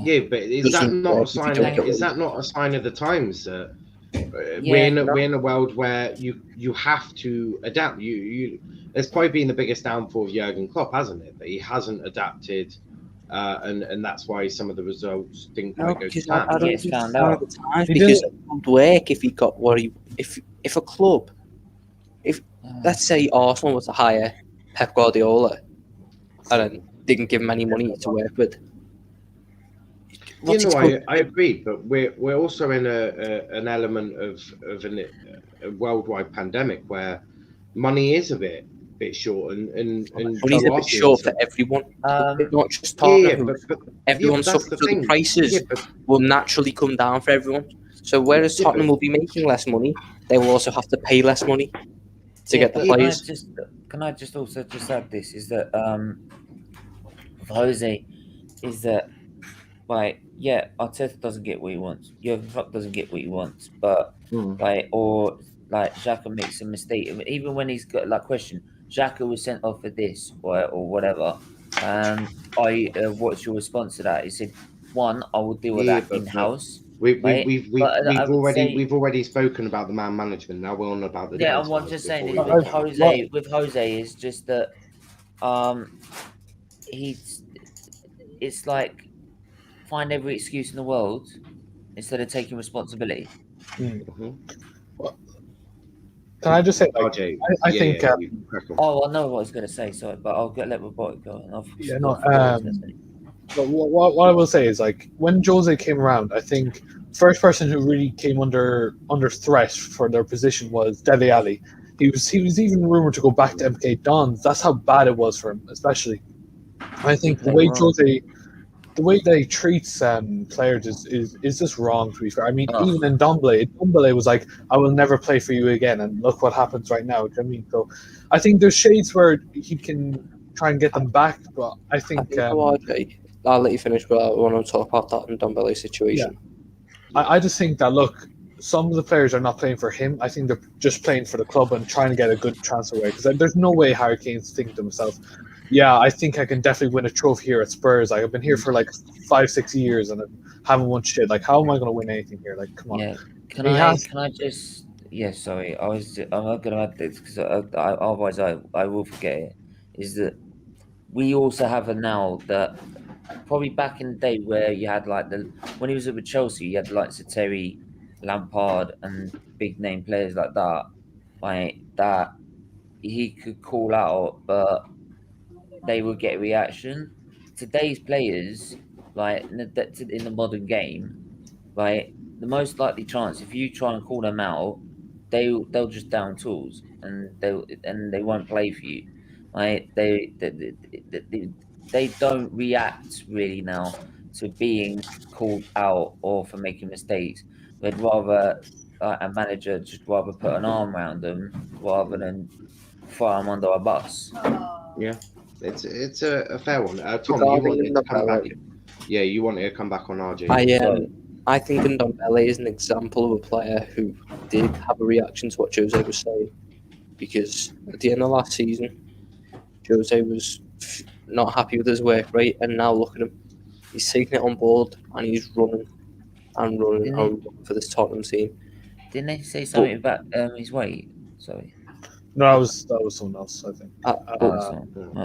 Yeah, but is that not a sign? Is that not a sign of the times that? We're in a world where you have to adapt. It's probably been the biggest downfall of Jurgen Klopp, hasn't it? That he hasn't adapted, and that's why some of the results didn't quite go to plan. Because it would work if he got what he if a club, let's say Arsenal was to hire Pep Guardiola, and then didn't give him any money to work with. I agree, but we're also in an element of a worldwide pandemic where money is a bit short, and money's a bit short for everyone. Not just Tottenham. Everyone suffers. So the prices will naturally come down for everyone. So whereas Tottenham will be making less money, they will also have to pay less money to get the players. Can I just also add this? Is that Jose is that. Like, yeah, Arteta doesn't get what he wants. Jurgen Klopp doesn't get what he wants. But Xhaka makes a mistake. Even when he's got question, Xhaka was sent off for this or whatever. What's your response to that? He said, one, I will deal with that in house. We've already spoken about the man management. Now we're on about the I'm just saying with Jose is just that it's like find every excuse in the world instead of taking responsibility. Mm-hmm. Well, can I just say, like, RJ, I think. Oh, I know what I was going to say, sorry, but I'll let Robotic go. But what I will say is, like, when Jose came around, I think first person who really came under threat for their position was Dele Alli. He was even rumored to go back to MK Dons. That's how bad it was for him, especially. I think the way that he treats players is just wrong, to be fair. I mean, even in Ndombele was like, I will never play for you again, and look what happens right now. Do you know what I mean? So I think there's shades where he can try and get them back, but I think I'll let you finish, but I want to talk about that Ndombele situation. Yeah. I just think that, look, some of the players are not playing for him. I think they're just playing for the club and trying to get a good transfer away. Because there's no way Harry Kane's thinking to himself, yeah, I think I can definitely win a trophy here at Spurs. Like, I've been here for like 5-6 years and I haven't won shit. Like, how am I going to win anything here? Like, come on. Yeah. Can I just? Yeah, sorry. I'm not going to add this because otherwise I will forget it. Is that we also have a now that probably back in the day where you had like when he was with Chelsea, you had the likes of Terry, Lampard, and big name players like that, like that he could call out, but they would get a reaction. Today's players, like in the modern game, like the most likely chance if you try and call them out, they'll just down tools and they won't play for you. Like they don't react really now to being called out or for making mistakes. They'd rather a manager just rather put an arm around them rather than throw them under a bus. Yeah, it's a fair one. Tom, you wanted to come back. Yeah, you wanted to come back on RJ. I think Ndombele is an example of a player who did have a reaction to what Jose was saying, because at the end of last season, Jose was not happy with his work rate, and now look at him. He's taking it on board and he's running and running for this Tottenham team. Didn't they say something about his weight? Sorry. No, that was someone else, I think.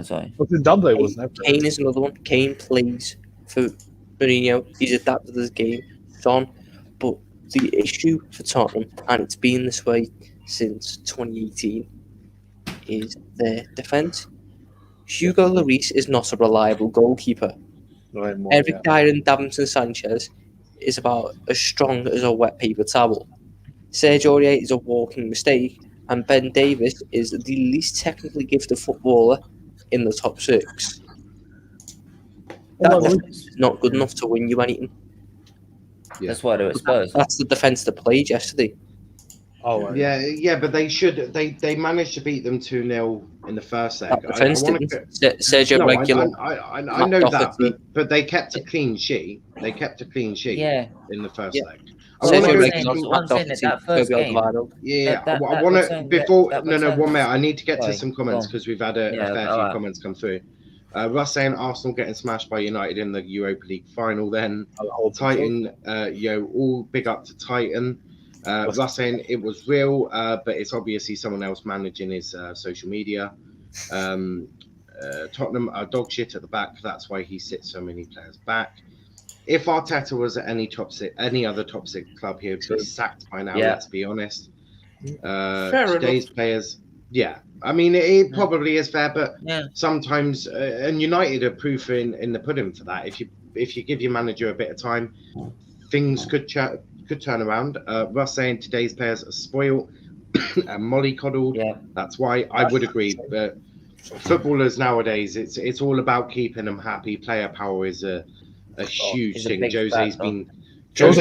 Sorry. But Ndombele was never. Kane is another one. Kane plays for Mourinho. He's adapted to his game. On, but the issue for Tottenham, and it's been this way since 2018, is their defence. Hugo Lloris is not a reliable goalkeeper. Eric Dyer and Davinson Sanchez is about as strong as a wet paper towel. Sergio Aurier is a walking mistake, and Ben Davies is the least technically gifted footballer in the top 6. That defence is not good enough to win you anything. Yeah. That's why they were Spurs. That's the defence that played yesterday. Oh, right. Yeah, but they should. They managed to beat them 2-0 in the first leg. Sergio Regular. I know that, but they kept a clean sheet. They kept a clean sheet. in the first leg. I want to before 1 minute. I need to get to some comments because we've had a fair few comments come through. Russ saying Arsenal getting smashed by United in the Europa League final. Then Titan, all big up to Titan. Russ saying it was real, but it's obviously someone else managing his social media. Tottenham are dog shit at the back. That's why he sits so many players back. If Arteta was at any other top 6 club, he would be sacked by now. Let's be honest. Today's players, I mean, it probably is fair, but sometimes, and United are proof in the pudding for that. If you give your manager a bit of time, things could turn around. Russ saying today's players are spoiled and mollycoddled. That's why I would agree. But footballers nowadays, it's all about keeping them happy. Player power is a huge thing. Jose's been. That's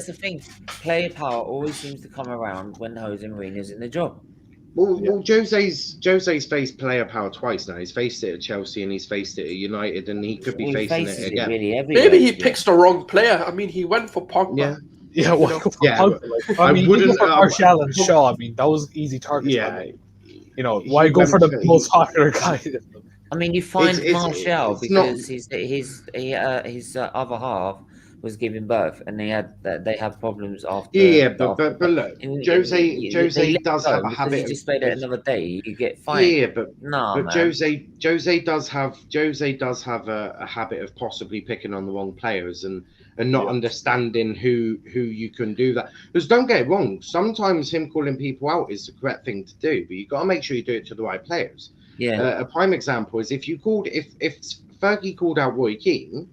the thing. Player power always seems to come around when Jose Mourinho's in the job. Well, Jose's faced player power twice now. He's faced it at Chelsea and he's faced it at United, and he could be facing it again. Maybe he picks the wrong player. I mean, he went for Pogba. I wouldn't Martial and Shaw. I mean, that was easy targets. Why go for the most popular guy? I mean, you find Martial because his other half was giving birth, and they had problems after. Yeah, but look, Jose does have a habit. You just stayed there another day, you get fined. Yeah, but Jose does have a habit of possibly picking on the wrong players and not understanding who you can do that. Because don't get it wrong, sometimes him calling people out is the correct thing to do, but you've got to make sure you do it to the right players. Yeah. A prime example is if Fergie called out Roy Keane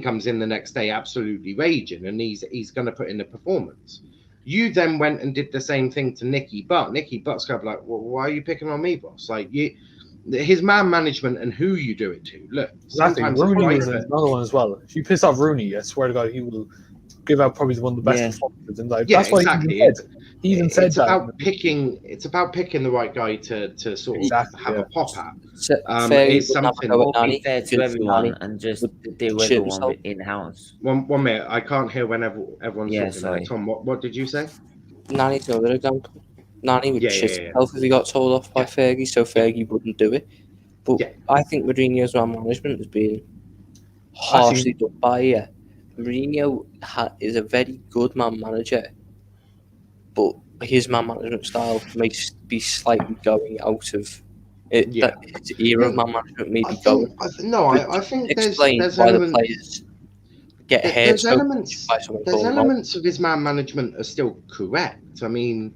comes in the next day absolutely raging, and he's going to put in a performance. You then went and did the same thing to Nicky Butt. Nicky Butt's going to be like, well, why are you picking on me, boss? Like, his man management and who you do it to. Look, sometimes Rooney is another one as well. If you piss off Rooney, I swear to God, he will give out probably one of the best performances in life. That's why exactly. He even said that. It's about picking the right guy to sort of have a pop at. It's something fair to everyone and just deal with everyone in house. One minute, I can't hear when everyone's talking. Sorry. Tom, what did you say? Nani's another example. Nani would shit himself if he got told off by Fergie, so Fergie wouldn't do it. But I think Mourinho's man management has been harshly done by you. Mourinho is a very good man manager, but his man management style may be slightly going out of it. That his era of man management may be going. I think there's why the players get there's elements of his man management are still correct. I mean,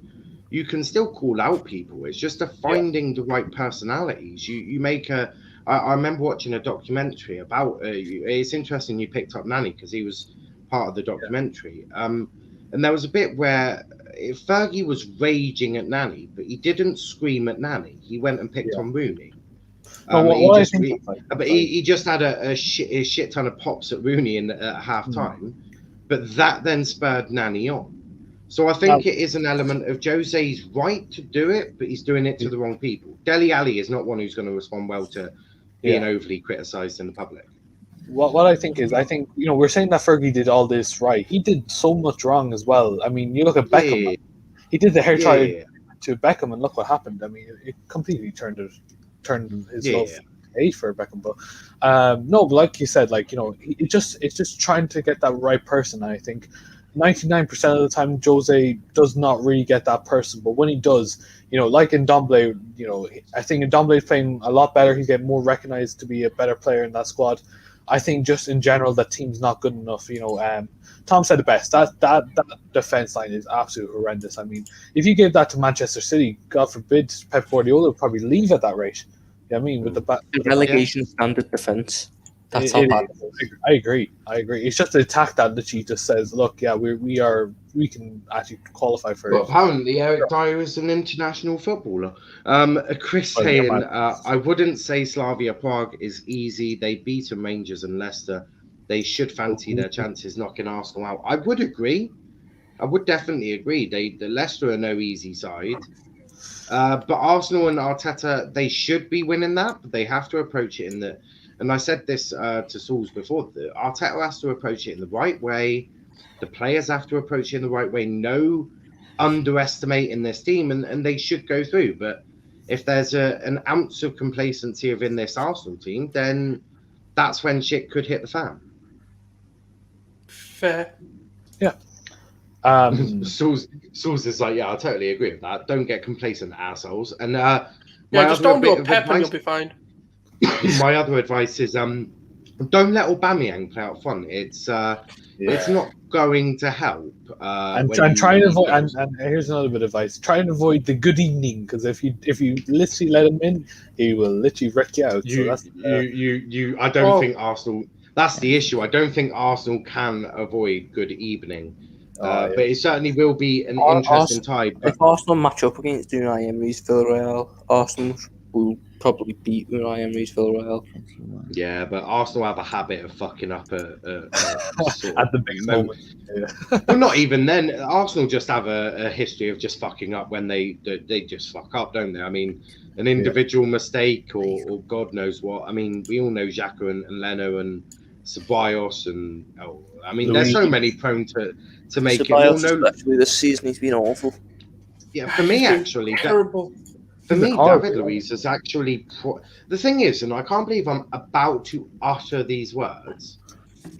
you can still call out people. It's just finding the right personalities. You make a. I remember watching a documentary about. It's interesting you picked up Nani because he was part of the documentary. And there was a bit where Fergie was raging at Nani, but he didn't scream at Nani. He went and picked on Rooney. He just had a shit ton of pops at Rooney at half time, but that then spurred Nani on. So I think it is an element of Jose's right to do it, but he's doing it to the wrong people. Dele Alli is not one who's going to respond well to being overly criticised in the public. What I think we're saying that Fergie did all this right. He did so much wrong as well. I mean, you look at Beckham. He did the hair tie to Beckham, and look what happened. I mean, it completely turned his love hate for Beckham. But but like you said, it's just trying to get that right person. I think 99% of the time Jose does not really get that person, but when he does, like in Ndombele, I think Ndombele is playing a lot better. He's getting more recognized to be a better player in that squad. I think just in general that team's not good enough. Tom said it best. That defense line is absolutely horrendous. I mean, if you gave that to Manchester City, God forbid, Pep Guardiola would probably leave at that rate. You know what I mean, with the relegation standard defense. That's how bad. I agree. It's just the attack that literally just says, look, we can actually qualify for it. Well, apparently Eric Dyer is an international footballer. Chris saying, I wouldn't say Slavia Prague is easy. They beaten Rangers and Leicester. They should fancy their chances knocking Arsenal out. I would agree. I would definitely agree. The Leicester are no easy side. But Arsenal and Arteta, they should be winning that, but they have to approach it in the... And I said this to Sauls before. Arteta has to approach it in the right way. The players have to approach it in the right way. No underestimating this team, and they should go through. But if there's an ounce of complacency within this Arsenal team, then that's when shit could hit the fan. Fair. Yeah. Sauls is like, I totally agree with that. Don't get complacent, assholes. And just don't go Pep and you'll be fine. My other advice is don't let Aubameyang play out front. It's not going to help. And try and avoid. And here's another bit of advice: try and avoid the good evening, because if you literally let him in, he will literally wreck you out. I don't think Arsenal. That's the issue. I don't think Arsenal can avoid good evening. But it certainly will be an interesting tie. If Arsenal match up against Unai Emery's Villarreal, Arsenal will probably beat Unai Emery's Villarreal. Yeah, but Arsenal have a habit of fucking up at the big moment. Well, not even then. Arsenal just have a history of just fucking up when they just fuck up, don't they? I mean, an individual mistake or God knows what. I mean, we all know Xhaka and Leno and Ceballos and there's so many prone to make Ceballos it. Actually, this season he's been awful. Yeah, for me actually, terrible. For me, David Luiz is actually... The thing is, and I can't believe I'm about to utter these words,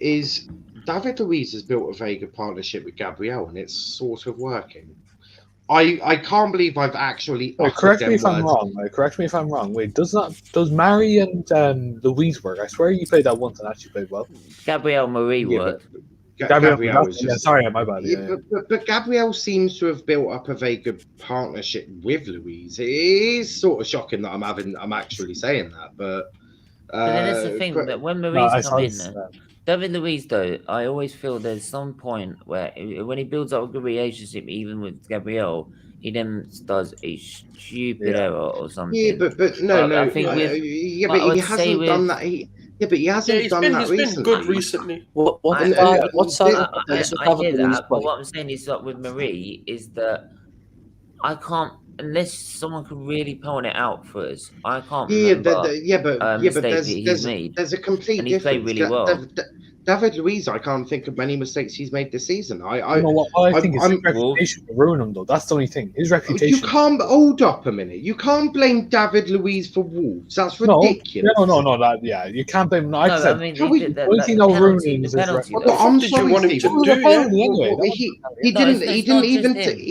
is David Luiz has built a very good partnership with Gabriel, and it's sort of working. I can't believe I've actually. Correct me if I'm wrong. Correct me if I'm wrong. Wait, does Mari and Louise work? I swear you played that once and actually played well. Gabriel Marie worked. Gabriel is just, sorry, my bad. But Gabriel seems to have built up a very good partnership with Louise. It is sort of shocking that I'm actually saying that, but then that's the thing that when Marie's come in, David Luiz, though, I always feel there's some point where when he builds up a good relationship, even with Gabriel, he then does a stupid error or something. Yeah, but no. I think but he hasn't done that. But he hasn't done that recently. He's been good recently. I hear that, but what I'm saying is that with Marie is that I can't, unless someone can really point it out for us. I can't remember. There's a complete and he difference. Played really well. David Luiz, I can't think of many mistakes he's made this season. I think his reputation will ruin him, though. That's the only thing. His reputation. You can't hold up a minute. You can't blame David Luiz for Wolves. That's ridiculous. No. You can't blame him. The he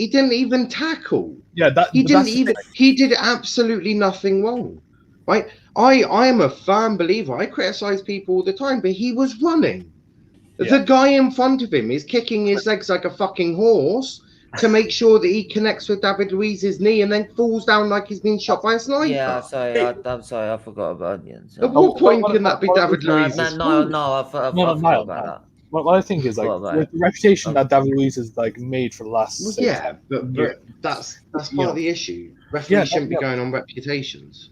didn't even tackle. Yeah, he did absolutely nothing wrong. Right? I am a firm believer. I criticize people all the time, but he was running. The guy in front of him is kicking his legs like a fucking horse to make sure that he connects with David Luiz's knee and then falls down like he's been shot by a sniper. Yeah, I'm sorry, I forgot about it. At what point can that be David Luiz's fault? No, I forgot about that. What I think is with the reputation that David Luiz has made for the last but that's part of the issue. Referees shouldn't be going on reputations.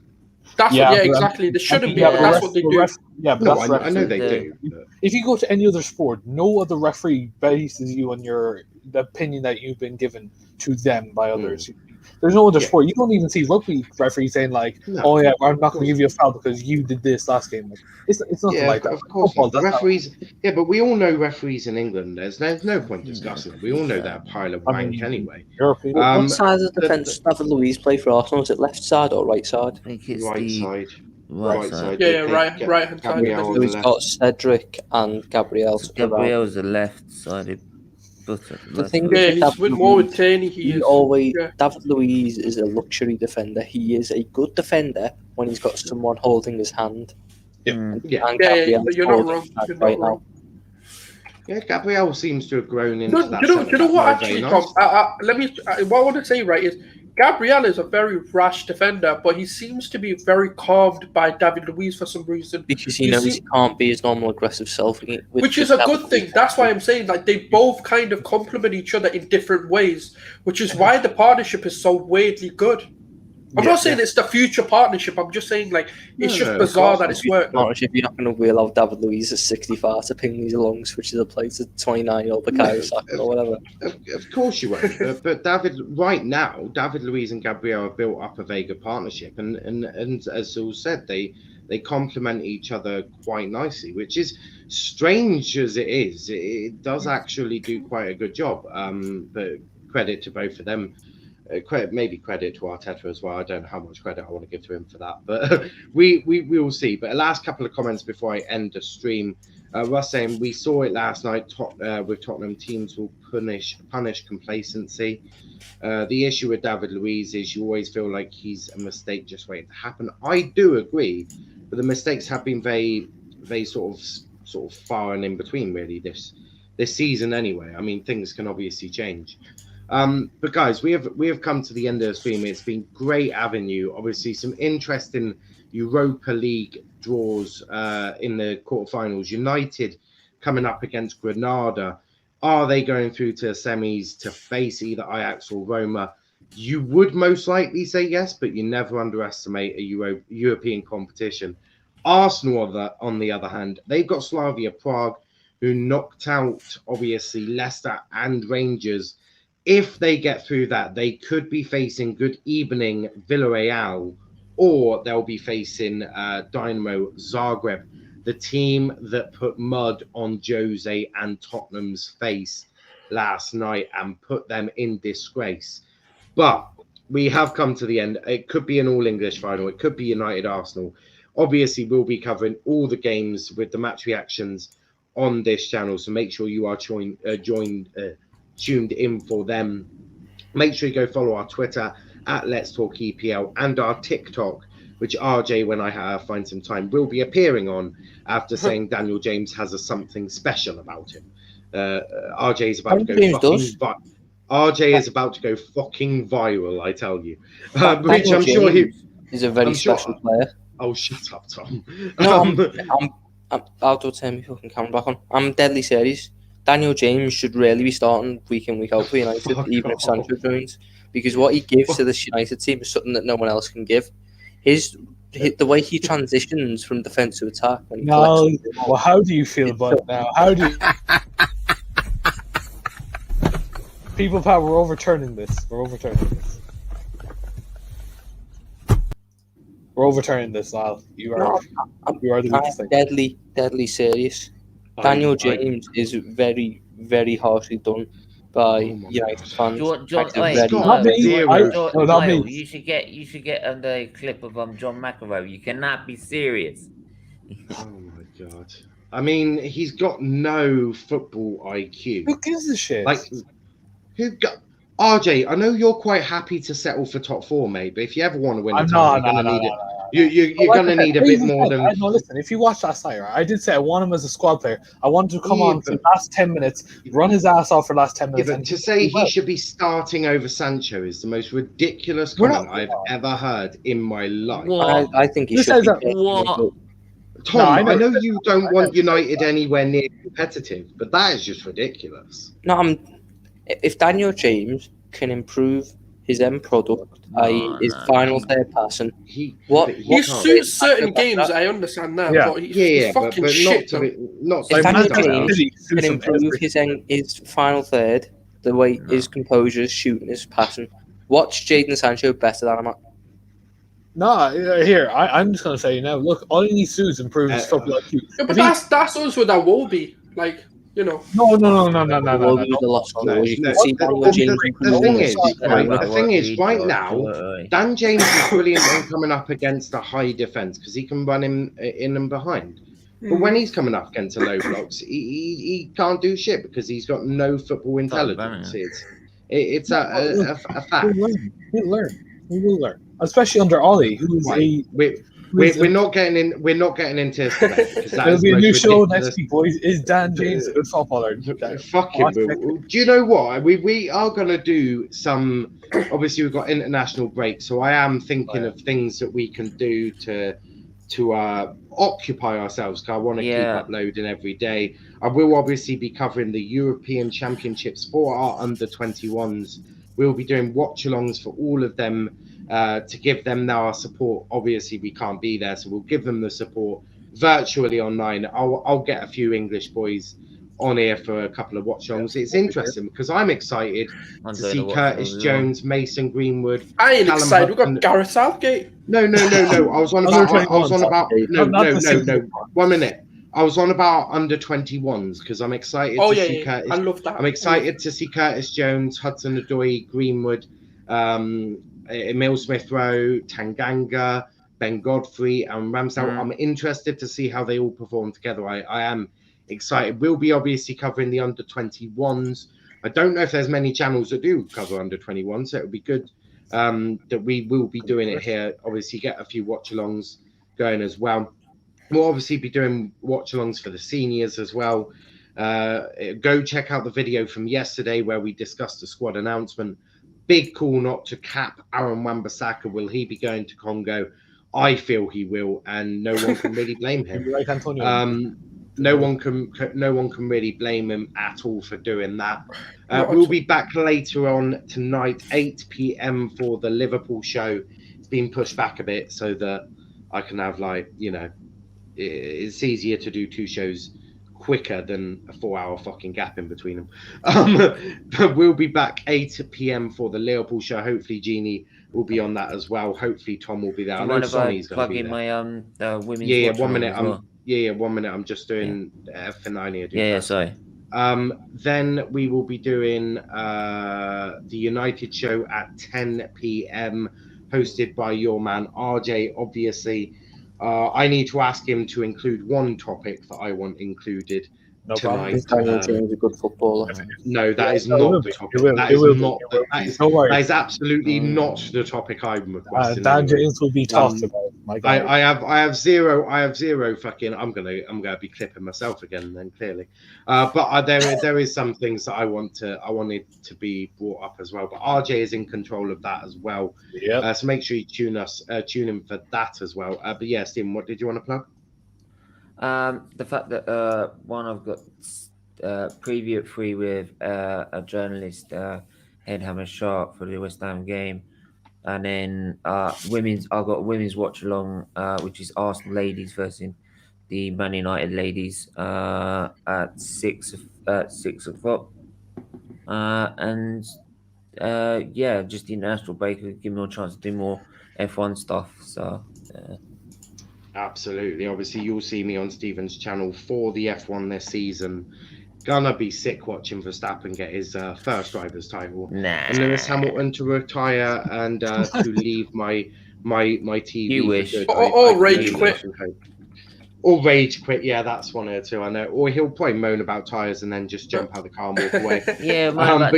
That's exactly. They shouldn't be, but that's what they do. I know they do. If you go to any other sport, no other referee bases you on the opinion that you've been given to them by others. There's no other sport. You don't even see rugby referees saying "Oh yeah, I'm not going to give you a foul because you did this last game." It's nothing like that. Of course, the referees. But we all know referees in England. There's no point discussing it. We all know they're a pile of wank anyway. What side of the defence does David Luiz play for Arsenal? Is it left side or right side? I think it's right side. Right side. Right hand side. We've got Cedric and Gabriel. Gabriel's a left-sided. The thing is, with more with Taney, David Luiz is a luxury defender. He is a good defender when he's got someone holding his hand. You're not wrong. Right now. Yeah, Gabriel seems to have grown into that. You know what? Actually, Tom, what I want to say is Gabriel is a very rash defender, but he seems to be very calmed by David Luiz for some reason. Because he knows he can't be his normal aggressive self. Which is a good thing. That's why I'm saying they both kind of complement each other in different ways, which is why the partnership is so weirdly good. I'm not saying it's the future partnership. I'm just saying it's just bizarre that it's worked. Partnership, you're not going to wheel out David Luiz at 65 to ping these long switches of play to 29-year-old Bakayo Saka or whatever. Of course you won't. but David Luiz and Gabriel have built up a very good partnership, and as Saul said, they complement each other quite nicely, which is strange as it is. It does actually do quite a good job. But credit to both of them. Maybe credit to Arteta as well. I don't know how much credit I want to give to him for that, but we will see. But the last couple of comments before I end the stream. Russ saying we saw it last night with Tottenham. Teams will punish complacency. The issue with David Luiz is you always feel like he's a mistake just waiting to happen. I do agree, but the mistakes have been very, very sort of far and in between really this season anyway. I mean, things can obviously change. But guys, we have come to the end of the stream. It's been great avenue. Obviously, some interesting Europa League draws in the quarterfinals. United coming up against Granada. Are they going through to semis to face either Ajax or Roma? You would most likely say yes, but you never underestimate a European competition. Arsenal, on the other hand, they've got Slavia Prague, who knocked out, obviously, Leicester and Rangers. If they get through that, they could be facing good evening Villarreal, or they'll be facing Dynamo Zagreb, the team that put mud on Jose and Tottenham's face last night and put them in disgrace. But we have come to the end. It could be an all-English final. It could be United Arsenal. Obviously, we'll be covering all the games with the match reactions on this channel. So make sure you are tuned in for them. Make sure you go follow our Twitter at Let's Talk EPL and our TikTok, which RJ, when I find some time, will be appearing on after saying Daniel James has something special about him. RJ is about to go RJ is about to go fucking viral, I tell you. Which I'm sure he's a very special player. Oh, shut up, Tom. No, I'll do turn my fucking camera back on. I'm deadly serious. Daniel James should really be starting week in, week out for United, even if Sancho joins, because what he gives to this United team is something that no one else can give. The way he transitions from defence to attack. When he well, how do you feel about it now? How do you... People power, we're overturning this. We're overturning this, Lyle. You are the weakest thing. Deadly serious. Daniel James is very, very harshly done by United fans. You should get the clip of John McEnroe. You cannot be serious. Oh my god! I mean, he's got no football IQ. Who gives a shit? Like, RJ, I know you're quite happy to settle for top 4, mate. But if you ever want to win, you're going to need it. You're going to need a bit more than. No, listen. If you watch last night, right, I did say I want him as a squad player. I want him to come on for the last 10 minutes, run his ass off for the last 10 minutes. Yeah, but to say he should be starting over Sancho is the most ridiculous comment I've ever heard in my life. I think he should be. Tom, I know you don't want United anywhere near competitive, but that is just ridiculous. No, if Daniel James can improve his end product, i.e. his final third passing, he suits certain games, I understand that, but he's fucking shit. If Daniel James can improve his final third, the way his composure, shooting, his passing, watch Jadon Sancho better than him. I'm just going to say now, look, all he needs to do is improve his football IQ. Yeah, but that's us with our Wolby. Like, you know. No. The thing is, right now, Dan James is brilliant when coming up against a high defence because he can run him in and behind. But when he's coming up against a low blocks, he can't do shit because he's got no football intelligence. It's a fact. We will learn. Especially under Ollie, who's we're not getting into this debate. There'll be a new show next week, boys. Is Dan James a good footballer? Fuck him. Do you know what? We are going to do some. Obviously, we've got international break, so I am thinking of things that we can do to occupy ourselves. Because I want to keep uploading every day. I will obviously be covering the European Championships for our under-21s. We'll be doing watch-alongs for all of them. To give them our support. Obviously, we can't be there, so we'll give them the support virtually online. I'll get a few English boys on here for a couple of watch-alongs. It's interesting because I'm excited to see Curtis Jones, Mason Greenwood. I ain't excited. We've got Gareth Southgate. No. I was on about. No. 1 minute. I was on about under-21s because I'm excited to see Curtis. I love that. I'm excited to see Curtis Jones, Hudson-Odoi, Greenwood. Emil Smith-Rowe, Tanganga, Ben Godfrey, and Ramsdale. I'm interested to see how they all perform together. I am excited. We'll be obviously covering the under-21s. I don't know if there's many channels that do cover under-21s, so it would be good that we will be doing it here. Obviously, get a few watch-alongs going as well. We'll obviously be doing watch-alongs for the seniors as well. Go check out the video from yesterday where we discussed the squad announcement. Big call not to cap Aaron Wan-Bissaka. Will he be going to Congo? I feel he will, and no one can really blame him. No one can really blame him at all for doing that. We'll be back later on tonight, 8 p.m. for the Liverpool show. It's been pushed back a bit so that I can have it's easier to do 2 shows quicker than a 4-hour fucking gap in between them. But we'll be back 8 p.m. for the Liverpool show. Hopefully Jeannie will be on that as well. Hopefully Tom will be there. I know Sonny's going to be there. My women's 1 minute. 1 minute. I'm just doing F9 sorry. Then we will be doing the United show at 10 p.m. hosted by your man RJ, obviously. I need to ask him to include one topic that I want included No tonight. Daniel James is a good footballer. No, that is not the topic. That is absolutely not the topic I'm requesting. Dan James will be talked about. My God. I have zero fucking. I'm gonna be clipping myself again then, clearly. But there is some things that I wanted to be brought up as well. But RJ is in control of that as well. Yeah. So make sure you tune in for that as well. But yeah, Stephen, what did you want to plug? The fact that I've got preview at 3 with a journalist, Headhammer Sharp, for the West Ham game, and then I've got a women's watch along, which is Arsenal ladies versus the Man United ladies at 6 o'clock, and just the international break will give me a chance to do more F1 stuff. So. Absolutely. Obviously, you'll see me on Stephen's channel for the F1 this season. Gonna be sick watching Verstappen get his first driver's title, and Lewis Hamilton to retire and to leave my TV. You wish. Or rage quit. Or rage quit. Yeah, that's one or two. I know. Or he'll probably moan about tires and then just jump out the car and walk away. Yeah, but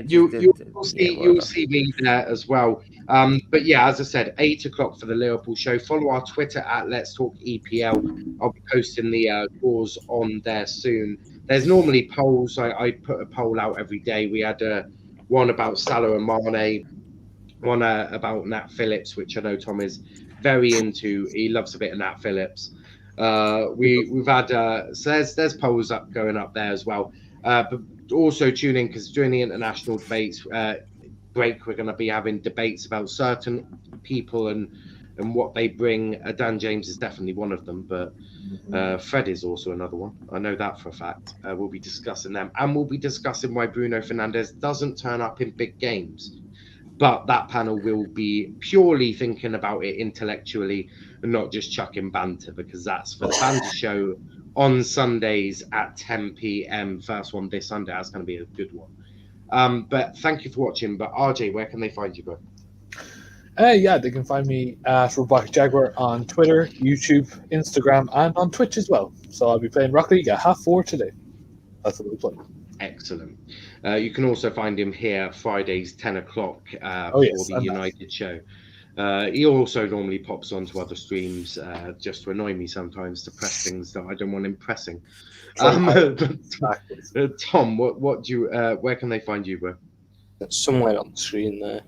you'll see me there as well. But yeah, as I said, 8 o'clock for the Liverpool show. Follow our Twitter at Let's Talk EPL. I'll be posting the scores on there soon. There's normally polls. I put a poll out every day. We had one about Salah and Mane, one about Nat Phillips, which I know Tom is very into. He loves a bit of Nat Phillips. We've had so there's polls going up there as well. But also tune in, because during the international debates break, we're going to be having debates about certain people and what they bring. Dan James is definitely one of them, but Fred is also another one. I know that for a fact. We'll be discussing them, and we'll be discussing why Bruno Fernandes doesn't turn up in big games. But that panel will be purely thinking about it intellectually and not just chucking banter, because that's for the banter show on Sundays at 10 p.m. First one this Sunday. That's going to be a good one. But thank you for watching. But RJ, where can they find you, bro? They can find me at Robotic Jaguar on Twitter, YouTube, Instagram, and on Twitch as well. So I'll be playing Rocket League at 4:30 today. That's what we're playing. Excellent. You can also find him here Fridays 10 o'clock for the United show. He also normally pops onto other streams just to annoy me sometimes, to press things that I don't want him pressing. Tom, what do you? Where can they find you, bro? Somewhere on the screen there.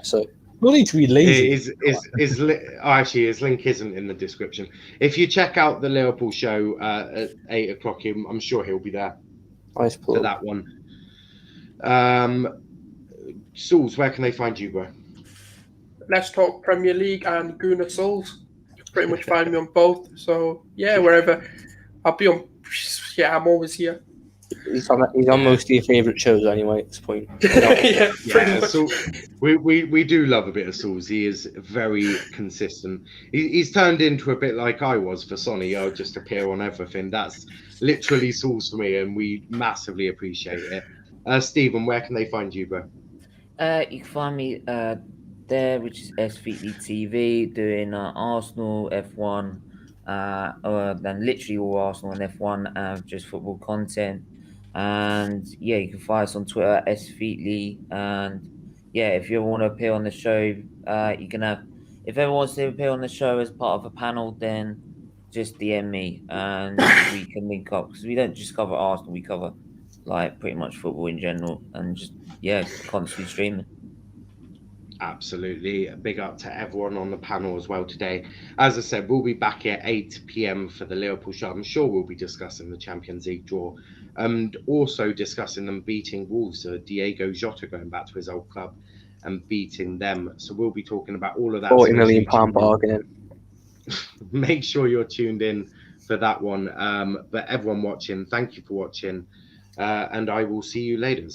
So no need to be lazy. Actually, his link isn't in the description. If you check out the Liverpool show at 8 o'clock, I'm sure he'll be there for that one. Souls, where can they find you, bro? Let's Talk Premier League and Guna Souls. You can pretty much find me on both. So yeah, wherever I'll be on. Yeah, I'm always here. He's on most of your favourite shows anyway at this point. So we do love a bit of Souls. He is very consistent. He's turned into a bit like I was for Sonny. I'll just appear on everything. That's literally Souls for me, and we massively appreciate it. Stephen, where can they find you, bro? You can find me there, which is SVT TV, doing Arsenal F1, then literally all Arsenal and F1, just football content. And yeah, you can find us on Twitter at SVT. And yeah, if you want to appear on the show, you can have. If everyone wants to appear on the show as part of a panel, then just DM me and we can link up, because we don't just cover Arsenal, we cover like pretty much football in general, and just constantly streaming. Absolutely. A big up to everyone on the panel as well today. As I said, we'll be back here at 8 p.m. for the Liverpool show. I'm sure we'll be discussing the Champions League draw and also discussing them beating Wolves. Diego Jota going back to his old club and beating them. So we'll be talking about all of that. £40 million bargain. Make sure you're tuned in for that one. But everyone watching, thank you for watching. And I will see you later.